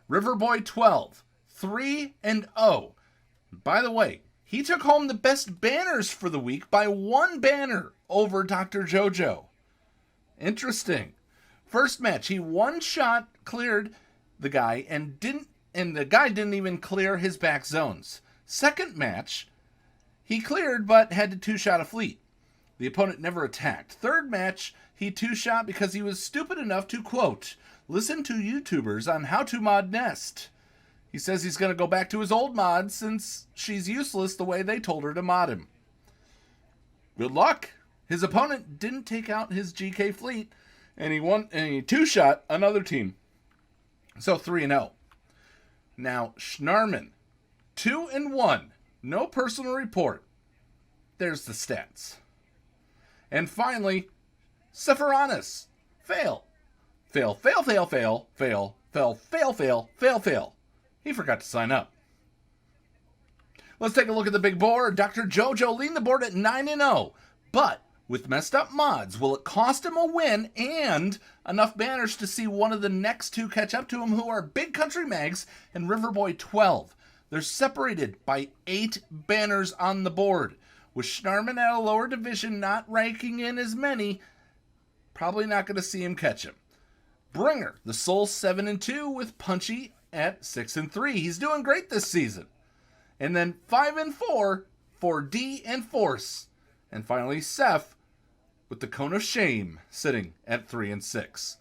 Riverboy 12, 3-0. By the way, he took home the best banners for the week by 1 banner over Dr. JoJo. Interesting. First match, he one-shot cleared the guy and the guy didn't even clear his back zones. Second match, he cleared but had to 2-shot a fleet. The opponent never attacked. Third match, he 2-shot because he was stupid enough to, quote, listen to YouTubers on how to mod Nest. He says he's going to go back to his old mod since she's useless the way they told her to mod him. Good luck. His opponent didn't take out his GK fleet, and he 2-shot another team. So 3-0. Now, Schnarman, 2-1. No personal report. There's the stats. And finally, Sephironis. Fail. Fail, fail, fail, fail, fail, fail, fail, fail, fail, fail. He forgot to sign up. Let's take a look at the big board. Dr. JoJo leading the board at 9-0. But with messed up mods, will it cost him a win and enough banners to see one of the next two catch up to him, who are Big Country Mags and Riverboy 12? They're separated by 8 banners on the board. With Schnarman at a lower division not ranking in as many, probably not going to see him catch him. Bringer, the Soul 7-2 with Punchy at 6-3. He's doing great this season. And then 5-4 for D and Force. And finally, Seth with the Cone of Shame sitting at 3-6.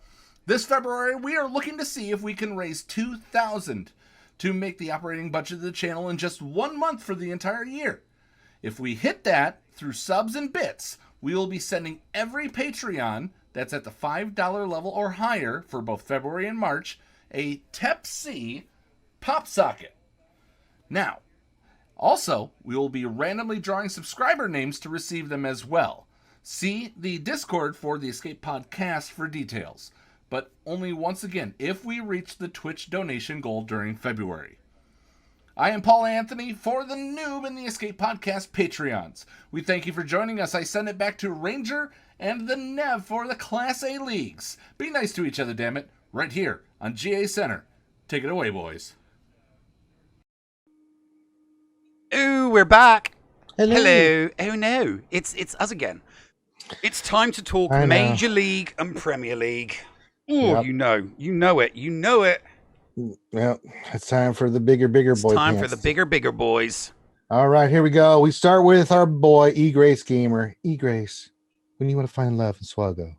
This February, we are looking to see if we can raise $2,000 to make the operating budget of the channel in just 1 month for the entire year. If we hit that through subs and bits, we will be sending every Patreon that's at the $5 level or higher for both February and March a TEP-C pop socket. Now, also, we will be randomly drawing subscriber names to receive them as well. See the Discord for the Escape Podcast for details, but only once again if we reach the Twitch donation goal during February. I am Paul Anthony for the Noob and the Escape Podcast Patreons. We thank you for joining us. I send it back to Ranger and the Nev for the Class A leagues. Be nice to each other, damn it, right here on GACenter. Take it away, boys. Ooh, we're back. Hello. Oh no, it's us again. It's time to talk I know. Major League and Premier League. Oh, Yep. you know it. Well, it's time for the bigger boy It's time pants. for the bigger boys. All right, here we go. We start with our boy, E-Grace Gamer. E-Grace, when you want to find love in SWGOH,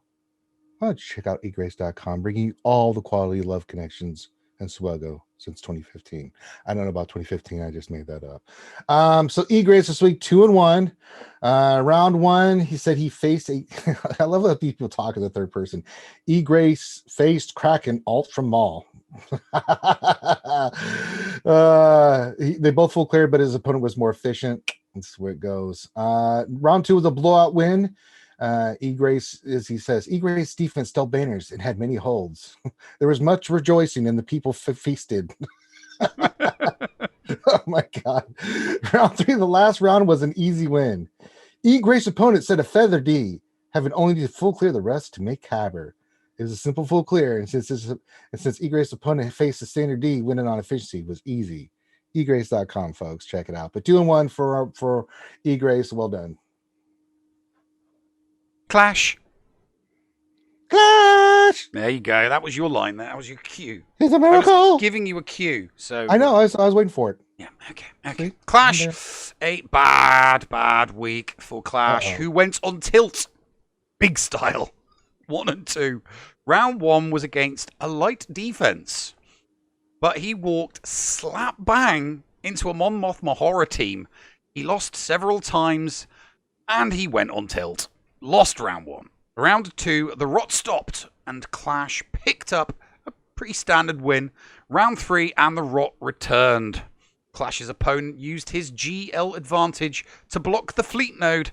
why don't you check out egrace.com, bringing you all the quality love connections in SWGOH since 2015. I don't know about 2015. I just made that up. So E-Grace this week, 2-1. Round 1, he said he faced a... I love how people talk in the third person. E-Grace faced Kraken alt from Maul. They both full cleared, but his opponent was more efficient. That's where it goes. Round 2 was a blowout win. E-Grace, as he says, E-Grace defense stole banners and had many holds. There was much rejoicing and the people feasted. Oh my god. Round 3, the last round, was an easy win. E-Grace opponent said a feather D, having only to full clear the rest to make caber. It was a simple full clear, and since E-Grace opponent faced the standard D, winning on efficiency was easy. egrace.com, folks, check it out. But 2-1 for E-Grace. Well done. Clash. There you go. That was your line. That was your cue. It's a I miracle. was giving you a cue. So I know. I was waiting for it. Yeah. Okay. See? Clash. A bad week for Clash, who went on tilt, big style. 1 and 2. Round 1 was against a light defense, but he walked slap bang into a Mon Mothma horror team. He lost several times, and he went on tilt. Lost round 1. Round 2, the rot stopped, and Clash picked up a pretty standard win. Round 3, and the rot returned. Clash's opponent used his GL advantage to block the fleet node.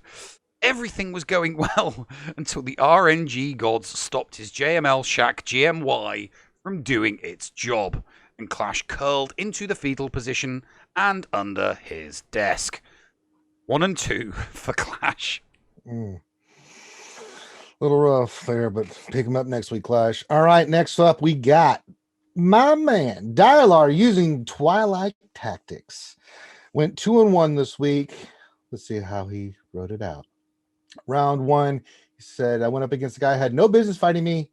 Everything was going well until the RNG Gods stopped his JML Shack GMY from doing its job, and Clash curled into the fetal position and under his desk. 1 and 2 for Clash. Little rough there, but pick him up next week, Clash. All right, next up we got my man Dialar using Twilight Tactics. Went 2-1 this week. Let's see how he wrote it out. Round 1, he said, I went up against a guy who had no business fighting me,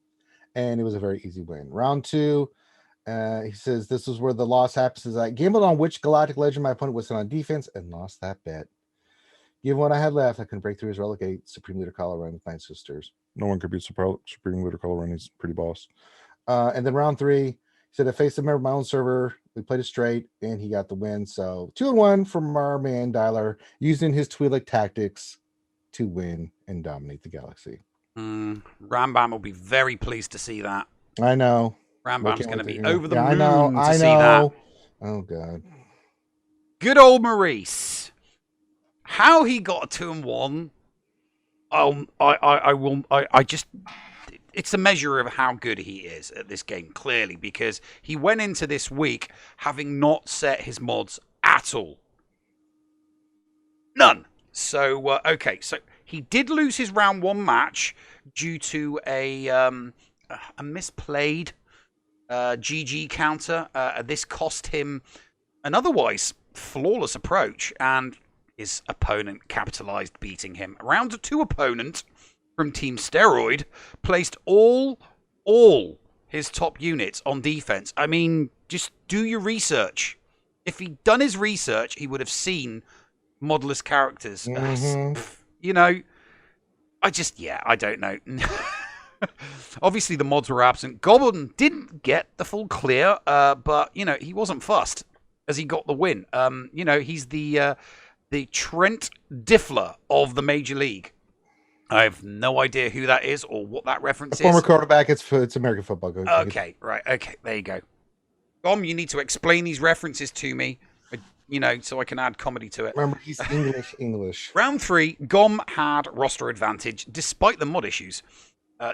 and it was a very easy win. Round 2, he says, this is where the loss happens. Is I gambled on which galactic legend my opponent was on defense and lost that bet. Given what I had left, I couldn't break through his relegate Supreme Leader Colorado with 9 sisters. No one could beat Supreme Leader Colorado. He's pretty boss. And then round 3, he said, I faced a member of my own server. We played it straight, and he got the win. So 2-1 from our man Dialer, using his Twi'lek tactics to win and dominate the galaxy. Rambam will be very pleased to see that. I know. Rambam's going to be over the yeah, moon I to see that. Oh, God. Good old Maurice. How he got a 2-1, I just, it's a measure of how good he is at this game, clearly, because he went into this week having not set his mods at all. None. So, okay, so he did lose his round 1 match due to a misplayed GG counter. This cost him an otherwise flawless approach, and his opponent capitalized, beating him. A round 2 opponent from Team Steroid placed all his top units on defense. I mean, just do your research. If he'd done his research, he would have seen modelless characters. You know, I don't know. Obviously, the mods were absent. Goblin didn't get the full clear, but, you know, he wasn't fussed as he got the win. You know, he's the Trent Diffler of the Major League. I have no idea who that is or what that reference is. Former quarterback. It's American football. Okay, right. Okay, there you go. Gom, you need to explain these references to me, you know, so I can add comedy to it. Remember, he's English. Round 3, Gom had roster advantage despite the mod issues.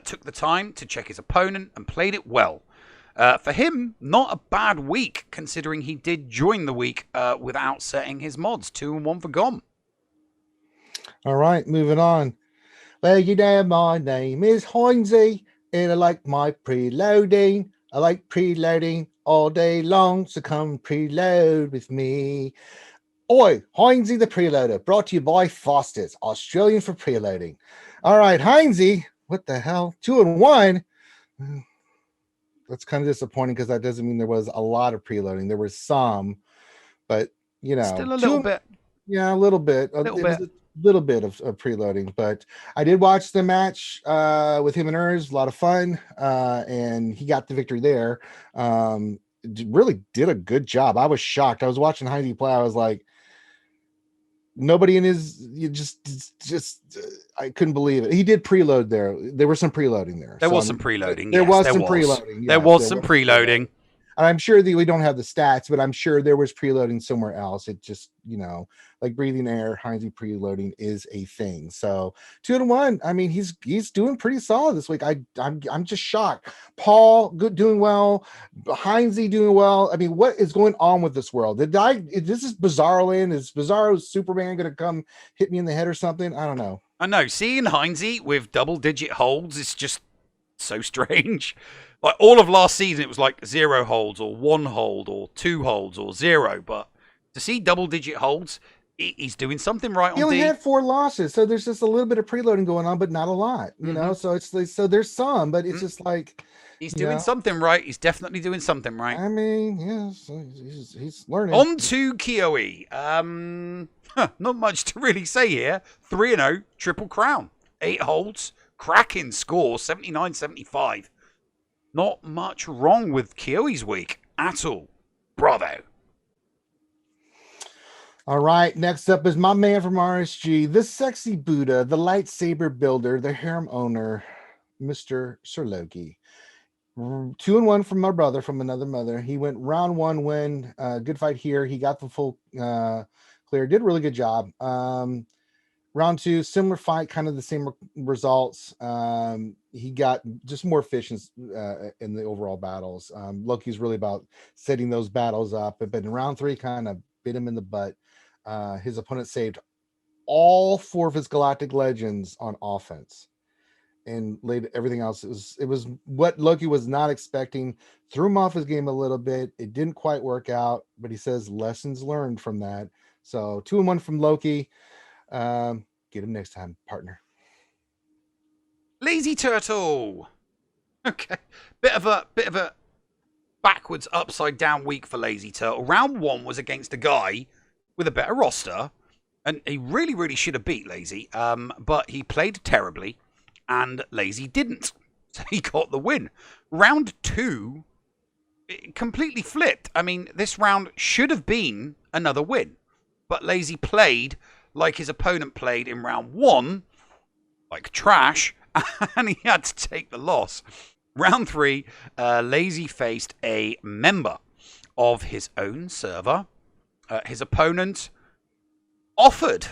Took the time to check his opponent and played it well. For him, not a bad week, considering he did join the week without setting his mods. 2-1 for Gom. All right, moving on. Well, you know, my name is Heinzie, and I like my preloading. I like preloading all day long, so come preload with me. Oi, Heinzie the Preloader, brought to you by Foster's, Australian for preloading. All right, Heinzie, what the hell? 2-1. That's kind of disappointing because that doesn't mean there was a lot of preloading. There was some, but, you know. Still a little bit. Yeah, a little bit. Little bit of preloading, but I did watch the match with him and Urs. A lot of fun, and he got the victory there. Really did a good job. I was shocked. I was watching Heidi play. I was like, nobody in his, I couldn't believe it. He did preload there. There was some preloading there. There was some preloading. There was some preloading. There was some preloading. I'm sure that we don't have the stats, but I'm sure there was preloading somewhere else. It just, you know, like breathing air, Heinzie preloading is a thing. So 2-1. I mean, he's doing pretty solid this week. I'm just shocked. Paul doing well, Heinzie doing well. I mean, what is going on with this world? This is Bizarro Land. Is Bizarro's Superman going to come hit me in the head or something? I don't know. I know. Seeing Heinzie with double-digit holds is just so strange. Like all of last season, it was like 0 holds or 1 hold or 2 holds or 0. But to see double-digit holds, he's doing something right on D. He only had 4 losses, so there's just a little bit of preloading going on, but not a lot, you know. So it's like, so there's some, but it's just like he's doing something right. He's definitely doing something right. I mean, yes, he's learning. On to Kioe. Not much to really say here. 3-0, triple crown, 8 holds, cracking score, 79-75. Not much wrong with Kioe's week at all. Bravo. All right, next up is my man from RSG, the sexy Buddha, the lightsaber builder, the harem owner, Mr. Sir Loki. 2-1 from my brother from another mother. He went round 1 win, good fight here. He got the full clear, did a really good job. Round 2, similar fight, kind of the same results. He got just more efficient in the overall battles. Loki's really about setting those battles up, but in round 3, kind of bit him in the butt. His opponent saved all 4 of his Galactic Legends on offense and laid everything else. It was what Loki was not expecting. Threw him off his game a little bit. It didn't quite work out, but he says lessons learned from that. So 2-1 from Loki. Get him next time, partner. Lazy Turtle. Okay, bit of a backwards, upside down week for Lazy Turtle. Round 1 was against a guy with a better roster, and he really should have beat Lazy. But he played terribly, and Lazy didn't, so he got the win. Round 2, it completely flipped. I mean, this round should have been another win, but Lazy played like his opponent played in round 1, like trash, and he had to take the loss. Round 3, Lazy faced a member of his own server. His opponent offered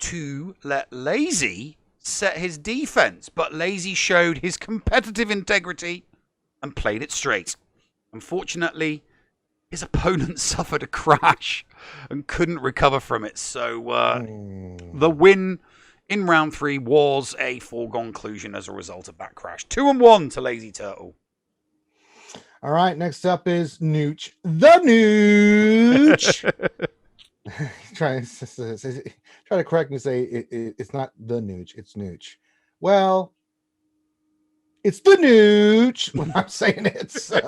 to let Lazy set his defense, but Lazy showed his competitive integrity and played it straight. Unfortunately, his opponent suffered a crash and couldn't recover from it. So the win in round 3 was a foregone conclusion as a result of that crash. 2-1 to Lazy Turtle. All right, next up is Nooch. The Nooch. try to correct me, say it's not the Nooch, it's Nooch. Well, it's the Nooch when I'm saying it. So.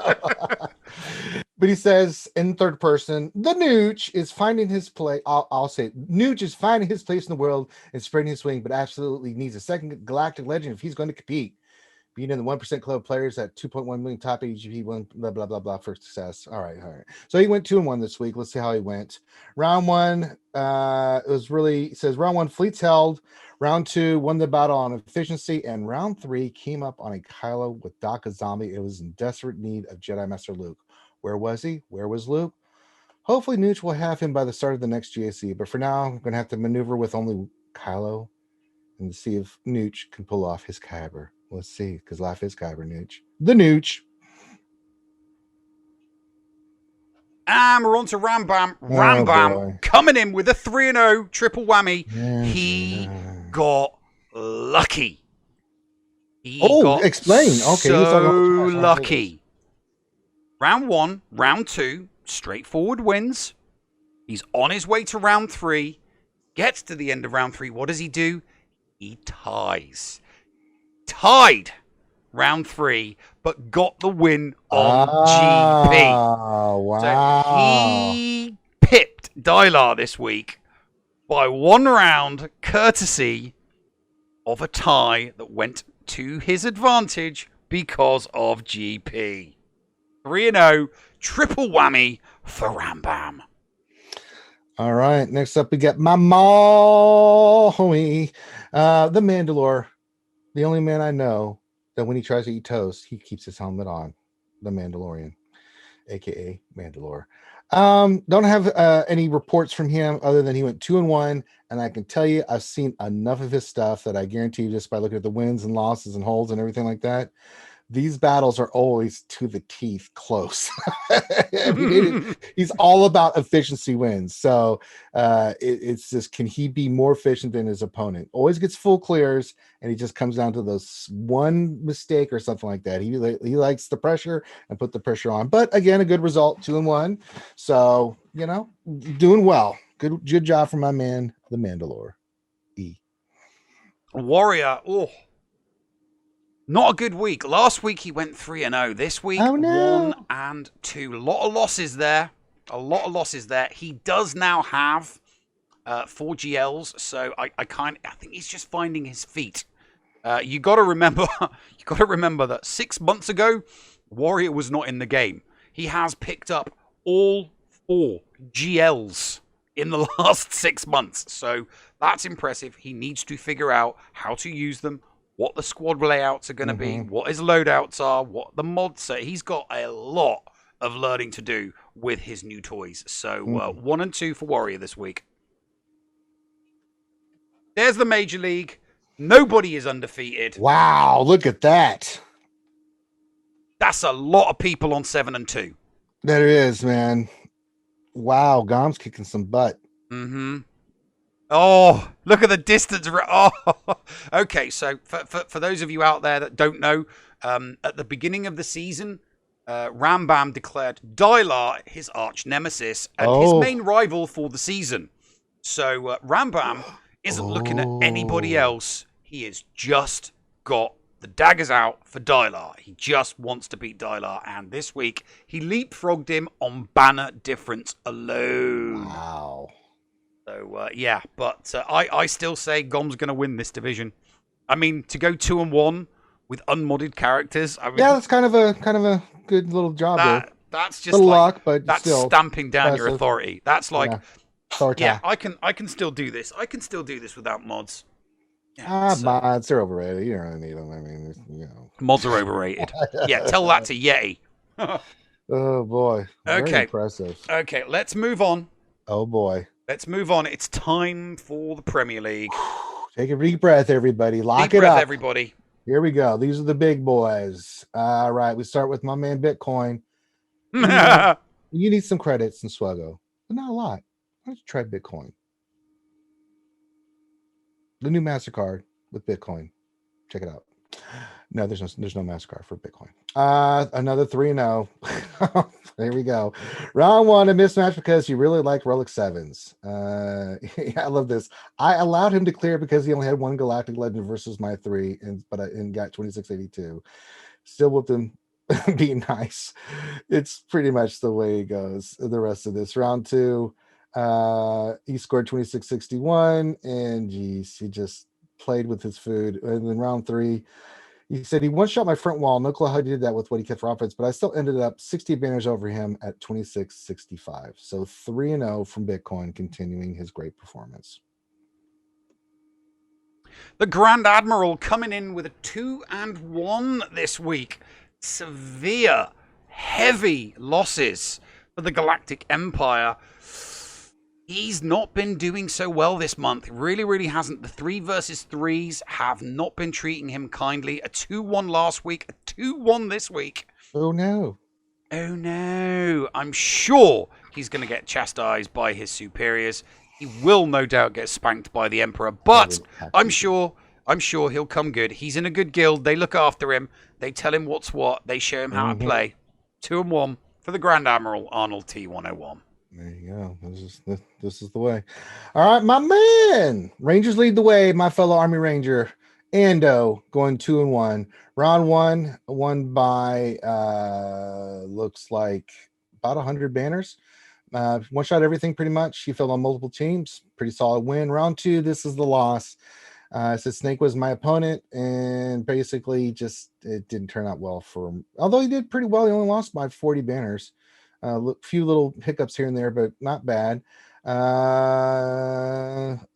But he says in third person, the Nooch is finding his place. I'll say it. Nooch is finding his place in the world and spreading his wing, but absolutely needs a second galactic legend if he's going to compete. Being in the 1% club of players at 2.1 million top AGP, blah, blah, blah, blah for success. All right. So he went 2-1 this week. Let's see how he went. Round 1, it was really, it says round 1, fleets held. Round 2, won the battle on efficiency. And round 3 came up on a Kylo with Doc a zombie. It was in desperate need of Jedi Master Luke. Where was he? Where was Luke? Hopefully Nooch will have him by the start of the next GAC. But for now, I'm going to have to maneuver with only Kylo and see if Nooch can pull off his Kyber. Let's see, because life is Kyber Nooch. The Nooch. And we're on to Rambam. Rambam coming in with a 3-0 triple whammy. Yes, he got lucky. Got explain. Okay, so lucky. Round 1, round 2, straightforward wins. He's on his way to round 3. Gets to the end of round 3. What does he do? He tied round 3, but got the win on GP. Wow. So he pipped Dylar this week by 1 round, courtesy of a tie that went to his advantage because of GP. 3-0, triple whammy for Rambam. All right, next up we got my homie, the Mandalore. The only man I know that when he tries to eat toast, he keeps his helmet on. The Mandalorian, aka Mandalore. Don't have any reports from him other than he went 2-1, and I can tell you I've seen enough of his stuff that I guarantee you, just by looking at the wins and losses and holds and everything like that, these battles are always to the teeth close. He's all about efficiency wins. So it's just, can he be more efficient than his opponent? Always gets full clears, and he just comes down to those one mistake or something like that. He likes the pressure and put the pressure on. But again, a good result, 2-1. So, doing well. Good job for my man, the Mandalore. Warrior. Oh. Not a good week. Last week he went 3-0. This week, 1-2. A lot of losses there. He does now have 4 GLs, so I think he's just finding his feet. You got to remember that 6 months ago, Warrior was not in the game. He has picked up all 4 GLs in the last 6 months, so that's impressive. He needs to figure out how to use them, what the squad layouts are going to be, what his loadouts are, what the mods are. He's got a lot of learning to do with his new toys. So 1 and 2 for Warrior this week. There's the Major League. Nobody is undefeated. Wow, look at that. That's a lot of people on 7 and 2. That it is, man. Wow, Gom's kicking some butt. Oh, look at the distance. Oh, okay. So for those of you out there that don't know, at the beginning of the season, Rambam declared Dylar his arch nemesis and his main rival for the season. So Rambam isn't looking at anybody else. He has just got the daggers out for Dylar. He just wants to beat Dylar. And this week, he leapfrogged him on banner difference alone. Wow. So, yeah, but I still say Gom's going to win this division. I mean, to go 2-1 with unmodded characters. I mean, yeah, that's kind of a good little job there. That's just like, luck, but that's still stamping down impressive. your authority. That's like, yeah, I can still do this. I can still do this without mods. Yeah, mods are overrated. You don't really need them. I mean, mods are overrated. Yeah, tell that to Yeti. Oh boy. Very impressive. Okay, let's move on. Oh boy. Let's move on. It's time for the Premier League. Take a deep breath, everybody. Lock deep it breath, up. everybody. Here we go. These are the big boys. All right. We start with my man Bitcoin. You need some credits in SWGOH, but not a lot. Why don't you try Bitcoin? The new MasterCard with Bitcoin. Check it out. No, there's no MasterCard for Bitcoin. Another 3-0. There we go. Round 1, a mismatch because you really like Relic 7s. Yeah, I love this. I allowed him to clear because he only had 1 Galactic Legend versus my 3, but I got 2682. Still with him being nice. It's pretty much the way it goes. The rest of this round 2, he scored 2661, and geez, he just played with his food. And then round 3, he said he one-shot my front wall. No clue how he did that with what he kept for offense, but I still ended up 60 advantage over him at 2665. So 3-0 from Bitcoin, continuing his great performance. The Grand Admiral coming in with a 2-1 this week. Severe, heavy losses for the Galactic Empire. He's not been doing so well this month. Really hasn't. The 3 versus 3s have not been treating him kindly. A 2-1 last week, a 2-1 this week. Oh no. Oh no. I'm sure he's going to get chastised by his superiors. He will no doubt get spanked by the Emperor, but I'm sure he'll come good. He's in a good guild. They look after him. They tell him what's what. They show him how to play. 2-1 for the Grand Admiral Arnold T101. There you go. This is the way. All right, my man. Rangers lead the way. My fellow Army Ranger, Ando, going 2-1. Round 1 won by looks like about 100 banners. One shot everything pretty much. He fell on multiple teams. Pretty solid win. Round 2, this is the loss. I said Snake was my opponent, and basically just it didn't turn out well for him. Although he did pretty well. He only lost by 40 banners. Few little hiccups here and there, but not bad.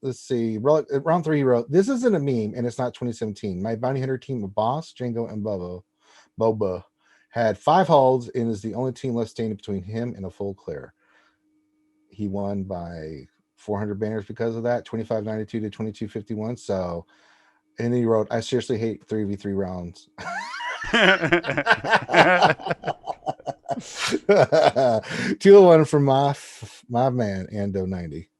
Let's see. Round 3, he wrote, "This isn't a meme, and it's not 2017. My bounty hunter team of Boss, Django, and Boba had 5 holds and is the only team left standing between him and a full clear. He won by 400 banners because of that, 2592 to 2251. So, and then he wrote, I seriously hate 3v3 rounds." 2-1 from my man Ando 90.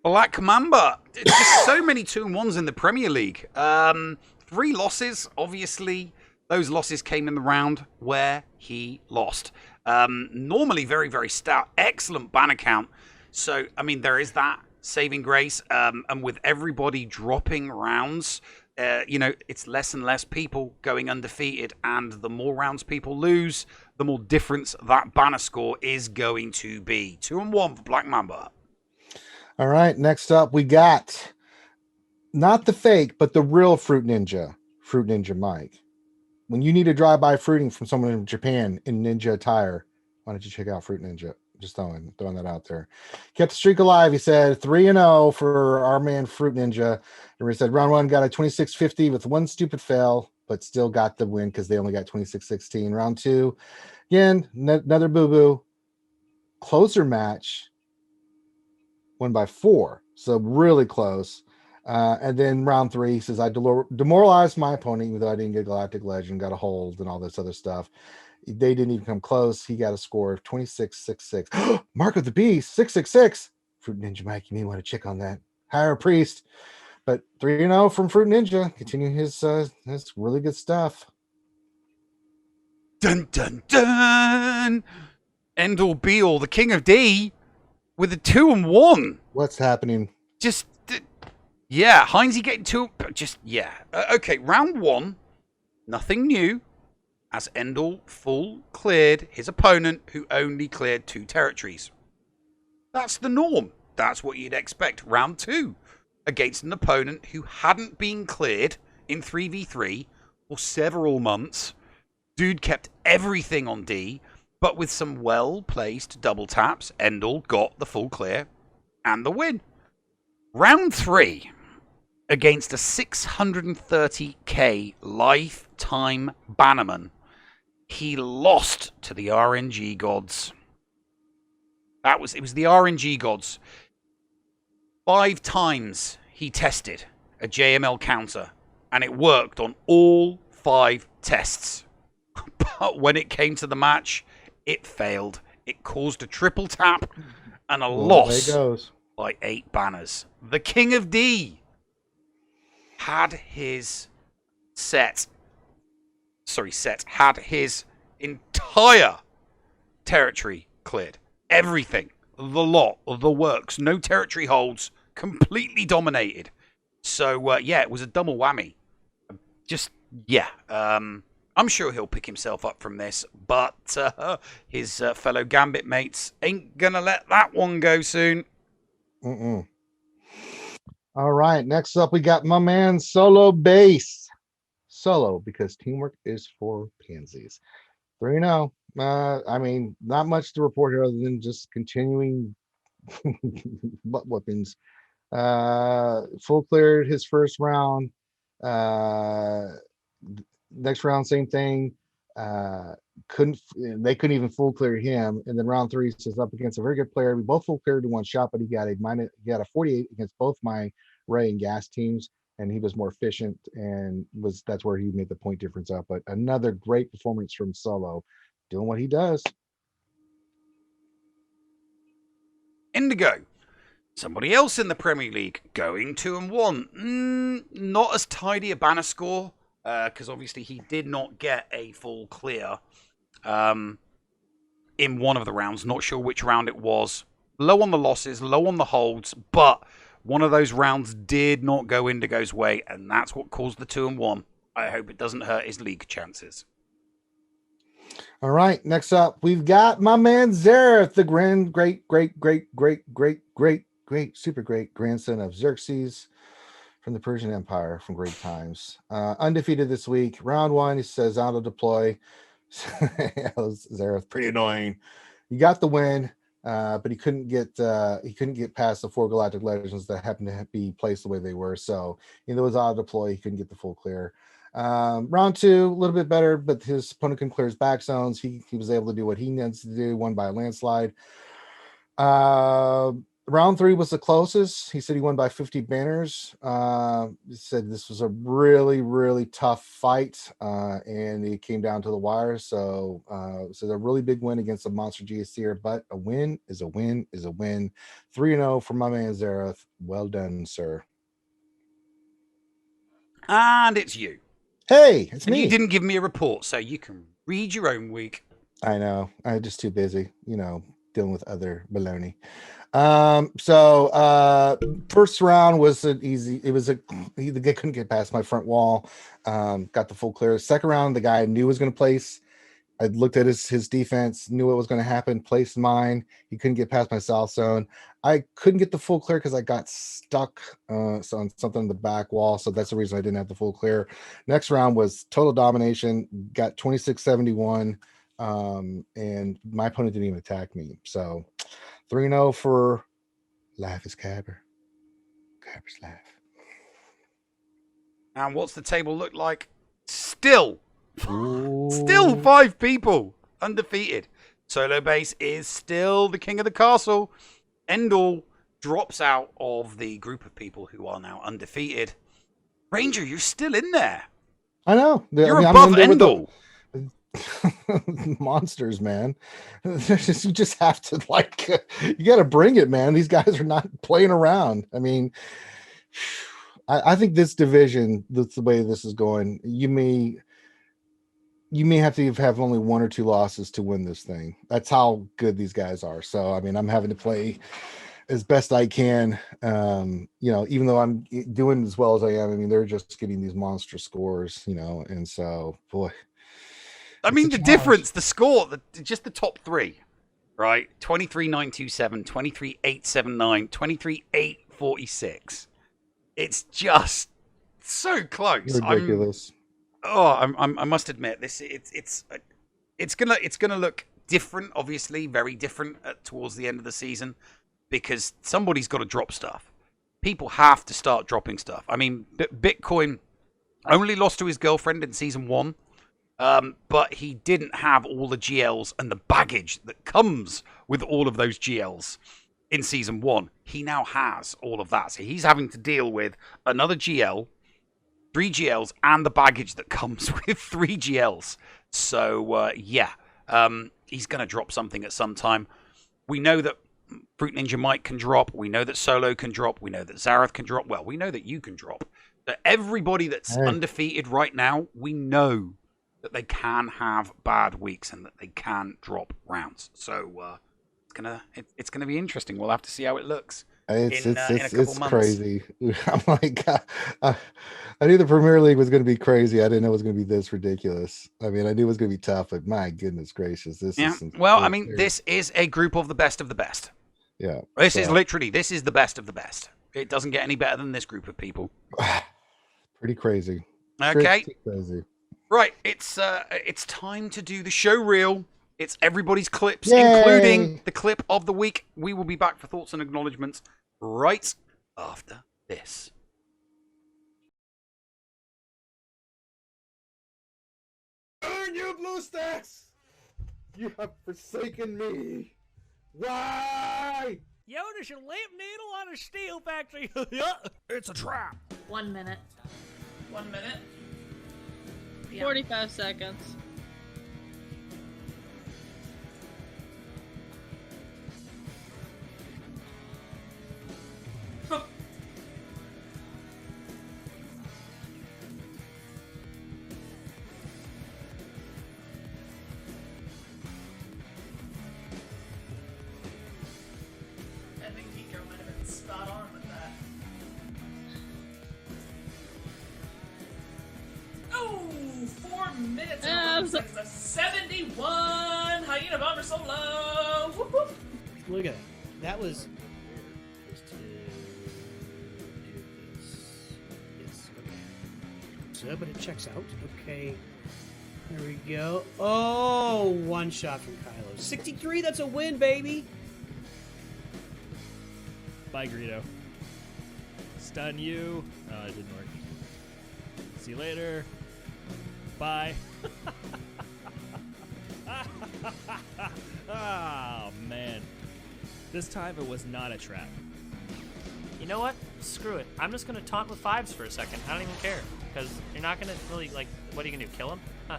Black Mamba. Just so many 2-1s in the Premier League. 3 losses, obviously. Those losses came in the round where he lost. Normally very stout, excellent banner count. So, I mean, there is that saving grace. And with everybody dropping rounds, it's less and less people going undefeated. And the more rounds people lose, the more difference that banner score is going to be. 2-1 for Black Mamba. All right, next up we got not the fake, but the real Fruit Ninja Mike. When you need a drive-by fruiting from someone in Japan in ninja attire, why don't you check out Fruit Ninja? Just throwing that out there. Kept the streak alive. He said 3-0 for our man Fruit Ninja. And he said round 1 got a 2650 with 1 stupid fail, but still got the win because they only got 2616. Round 2, again, another boo-boo. Closer match, won by 4. So really close. And then round 3, he says, I demoralized my opponent, even though I didn't get Galactic Legend, got a hold and all this other stuff. They didn't even come close. He got a score of 2666. Mark of the Beast, 666. Fruit Ninja Mike, you may want to check on that. Hire a priest. But 3-0 from Fruit Ninja, continuing his really good stuff. Dun dun dun! End all be all, the King of D with a 2-1. What's happening? Heinzie getting 2. Okay, round 1, nothing new. As Endel full cleared his opponent, who only cleared 2 territories. That's the norm. That's what you'd expect. Round 2, against an opponent who hadn't been cleared in 3v3 for several months. Dude kept everything on D, but with some well-placed double taps, Endel got the full clear and the win. Round 3, against a 630k lifetime bannerman, he lost to the RNG Gods. It was the RNG Gods. 5 times he tested a JML counter, and it worked on all 5 tests. But when it came to the match, it failed. It caused a triple tap and a Well, loss there it goes. by 8 banners. The King of D had his had his entire territory cleared. Everything. The lot. The works. No territory holds. Completely dominated. So, yeah, it was a double whammy. I'm sure he'll pick himself up from this, but his fellow Gambit mates ain't gonna let that one go soon. Mm-mm. All right, next up we got my man Solo Base. Solo, because teamwork is for pansies. 3-0. I mean, not much to report here other than just continuing butt whippings. Full cleared his first round. Next round, same thing. They couldn't even full clear him. And then round 3 says up against a very good player. We both full cleared in one shot, but he got a 48 against both my Ray and Gas teams, and he was more efficient, and that's where he made the point difference up. But another great performance from Solo, doing what he does. Indigo. Somebody else in the Premier League going 2-1. Not as tidy a banner score, because obviously he did not get a full clear in one of the rounds. Not sure which round it was. Low on the losses, low on the holds, but one of those rounds did not go Indigo's way, and that's what caused the 2-1. I hope it doesn't hurt his league chances. All right, next up, we've got my man Zareth, the great, super great grandson of Xerxes from the Persian Empire from great times. Undefeated this week. Round 1, he says auto deploy. Zareth, pretty annoying. He got the win, but he couldn't get past the 4 Galactic Legends that happened to be placed the way they were. So even though it was auto deploy, he couldn't get the full clear. Round 2, a little bit better, but his opponent can clear his back zones. He was able to do what he needs to do, won by a landslide. Round 3 was the closest. He said he won by 50 banners. He said this was a really, really tough fight, and it came down to the wire. So it's a really big win against a monster GACer, but a win is a win is a win. 3-0 for my man Zareth. Well done, sir. And it's you. Hey, it's me. You didn't give me a report, so you can read your own week. I know. I'm just too busy, dealing with other baloney. First round was an easy. The guy couldn't get past my front wall. Got the full clear. Second round, the guy I knew was going to place. I looked at his defense, knew what was going to happen, placed mine. He couldn't get past my south zone. I couldn't get the full clear because I got stuck on something in the back wall. So that's the reason I didn't have the full clear. Next round was total domination. Got 26-71. And my opponent didn't even attack me. So 3-0 for Life is Cabber. Cabber's life. And what's the table look like? Still Ooh. 5 people undefeated. Solo Base is still the king of the castle. Endall drops out of the group of people who are now undefeated. Ranger, you're still in there. I know. You're above Endall. Monsters, man. You just have to you got to bring it, man. These guys are not playing around. I mean, I think this division, that's the way this is going. You may have to have only 1 or 2 losses to win this thing. That's how good these guys are. So, I mean, I'm having to play as best I can. Even though I'm doing as well as I am, I mean, they're just getting these monster scores, and so, boy. I mean, the difference, the score, just the top 3, right? 23-927, 23-879, 23-846. It's just so close. Ridiculous. I must admit, it's gonna look different. Obviously, very different towards the end of the season, because somebody's got to drop stuff. People have to start dropping stuff. I mean, Bitcoin only lost to his girlfriend in season 1. But he didn't have all the GLs and the baggage that comes with all of those GLs in season 1. He now has all of that. So he's having to deal with another GL, 3 GLs, and the baggage that comes with 3 GLs. So, he's going to drop something at some time. We know that Fruit Ninja Mike can drop. We know that Solo can drop. We know that Zareth can drop. Well, we know that you can drop. But everybody that's undefeated right now, we know that they can have bad weeks and that they can drop rounds. So it's gonna be interesting. We'll have to see how it looks. It's crazy. I'm like, I knew the Premier League was going to be crazy. I didn't know it was going to be this ridiculous. I mean, I knew it was going to be tough, but my goodness gracious, this is well, I mean, this is a group of the best of the best. Yeah, this is the best of the best. It doesn't get any better than this group of people. Pretty crazy. Okay, pretty crazy. Right, it's time to do the show reel. It's everybody's clips, Yay! including the clip of the week. We will be back for thoughts and acknowledgements right after this. Earn your blue stacks! You have forsaken me. Why? Yo, there's a lamp needle on a steel factory. It's a trap. 1 minute. 1 minute. Yeah. 45 seconds. I think Nico might have been spot on with that. Oh, 4 minutes and 71. Hyena Bomber Solo. Whoop, whoop. Look at it. That was. Just to do this. Yes. Okay. So, but it checks out. Okay. There we go. Oh, one shot from Kylo. 63. That's a win, baby. Bye, Greedo. Stun you. Oh, it didn't work. See you later. Bye. Oh, man. This time it was not a trap. You know what? Screw it. I'm just going to taunt with fives for a second. I don't even care. Because you're not going to really, like, what are you going to do? Kill him? Huh.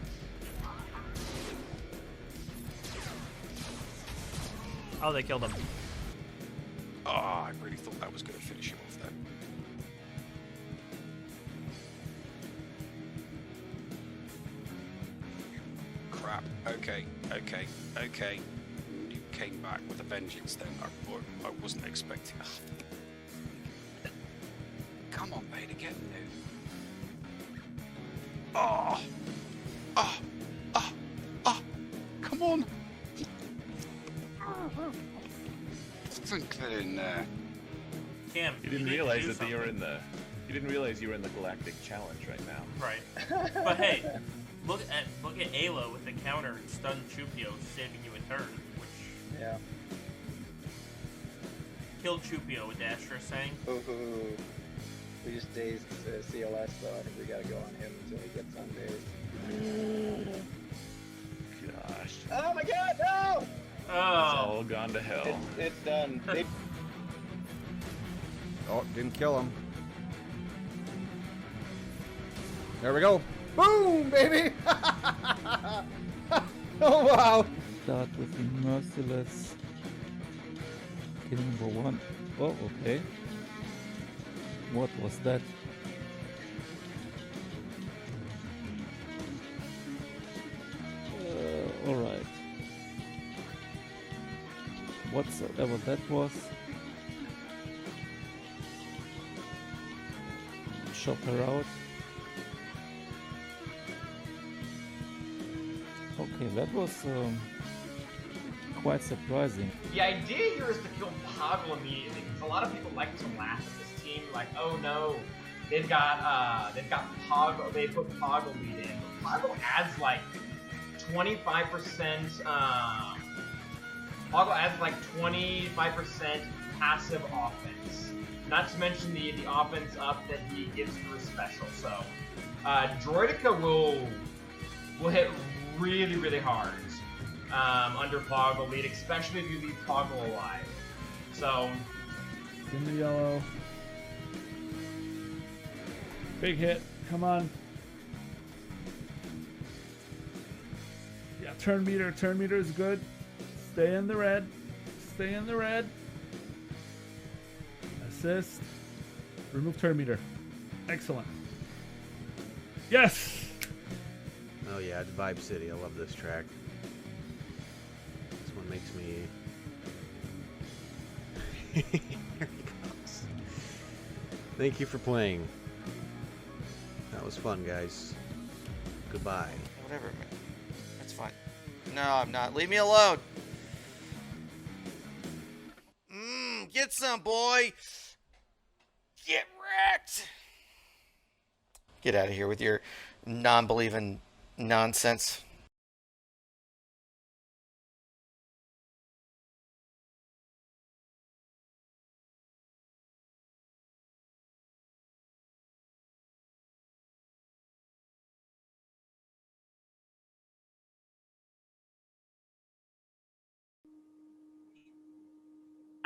Oh, they killed him. Oh, I really thought that was going to finish him off then. Crap. Okay. You came back with a vengeance then. I wasn't expecting. Come on, Vader, get new. Oh. Come on. Think that in there. Cam, You didn't realize that you were in the. You didn't realize you were in the Galactic Challenge right now. Right. But hey, look at Ayla with the counter and stun Chupio, saving you a turn, which killed Chupio with Dasher saying. Ooh. We just dazed CLS though. I think we gotta go on him until he gets undazed. Gosh. Oh my god, no! It's all gone to hell. It's done. Oh, didn't kill him. There we go. Boom, baby! Oh, wow. Start with the merciless. Kill number 1. Oh, okay. What was that? Alright. Whatsoever that was. Chop her out. Okay, that was quite surprising. The idea here is to kill Poggle immediately, because a lot of people like to laugh at this team, like, oh no, they've got Poggle, they put Poggle lead in. But Poggle adds like 25%, Poggle adds like 25% passive offense. Not to mention the offense up that he gives for his special. So Droidica will hit really, really hard under Poggle lead, especially if you leave Poggle alive. So In the yellow. Big hit. Come on. Yep. Turn meter. Turn meter is good. Stay in the red. Stay in the red. Assist. Remove turn meter. Excellent. Yes! Oh yeah, it's Vibe City. I love this track. This one makes me... Here he comes. Thank you for playing. That was fun, guys. Goodbye. Whatever, man. That's fine. No, I'm not. Leave me alone. Get some, boy. Get wrecked. Get out of here with your non-believing nonsense.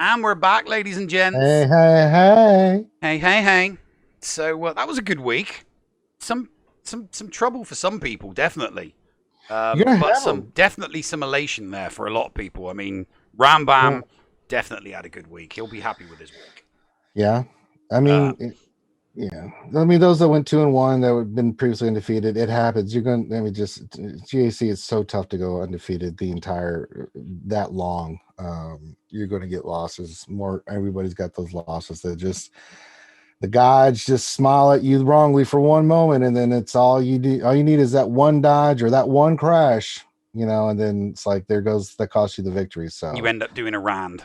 And we're back, ladies and gents. Hey, hey, hey. Hey, hey, hey. So that was a good week. Some trouble for some people, definitely. But definitely some elation there for a lot of people. I mean, Rambam definitely had a good week. He'll be happy with his week. Yeah. I mean, yeah. I mean, those that went 2-1 that have been previously undefeated, it happens. You're going to, I mean, just GAC is so tough to go undefeated the entire, that long. You're going to get losses. Everybody's got those losses that just, the gods just smile at you wrongly for one moment, and then it's all you do. All you need is that one dodge or that one crash, and then it's like, there goes, that costs you the victory. So you end up doing a rand.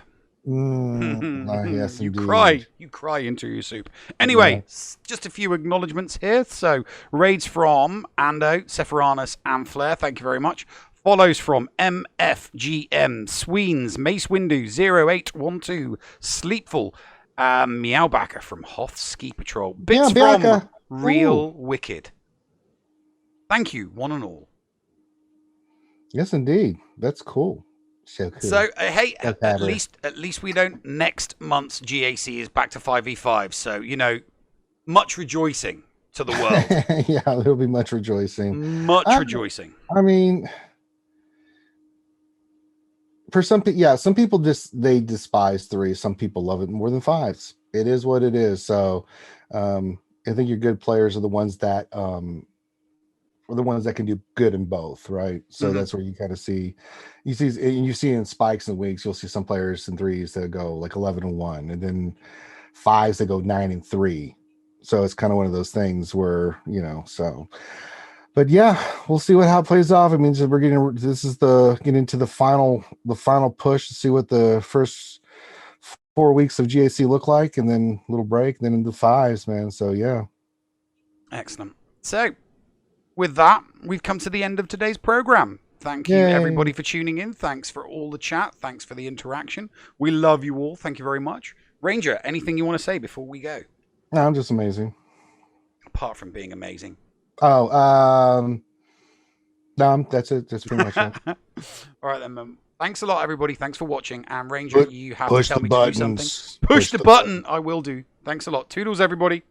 Yes, you indeed. cry into your soup. Anyway, just a few acknowledgements here. So raids from Ando, Sephiranus, and Flair. Thank you very much. Follows from MFGM, Sweens, Mace Windu, 0812, Sleepful, Meowbacker from Hoth Ski Patrol. Bits from Real Wicked. Thank you, one and all. Yes, indeed. That's cool. So cool. So hey, at least we don't. Next month's GAC is back to 5v5. So much rejoicing to the world. Yeah, there'll be much rejoicing. Rejoicing. I mean, for some people, some people they despise 3. Some people love it more than 5s. It is what it is. So, I think your good players are the ones that can do good in both, right? So that's where you kind of see in spikes and weeks, you'll see some players in 3s that go like 11-1, and then 5s that go 9-3. So it's kind of one of those things where so. But yeah, we'll see how it plays off. I mean, we're getting into the final push to see what the first 4 weeks of GAC look like, and then a little break, then into 5s, man. So yeah. Excellent. So with that, we've come to the end of today's program. Thank you, everybody, for tuning in. Thanks for all the chat. Thanks for the interaction. We love you all. Thank you very much. Ranger, anything you want to say before we go? No, I'm just amazing. Apart from being amazing. No, that's it. That's pretty much it. All right, then. Thanks a lot, everybody. Thanks for watching. And Ranger, you have to tell me buttons. to do something. Push the button. I will do. Thanks a lot. Toodles, everybody.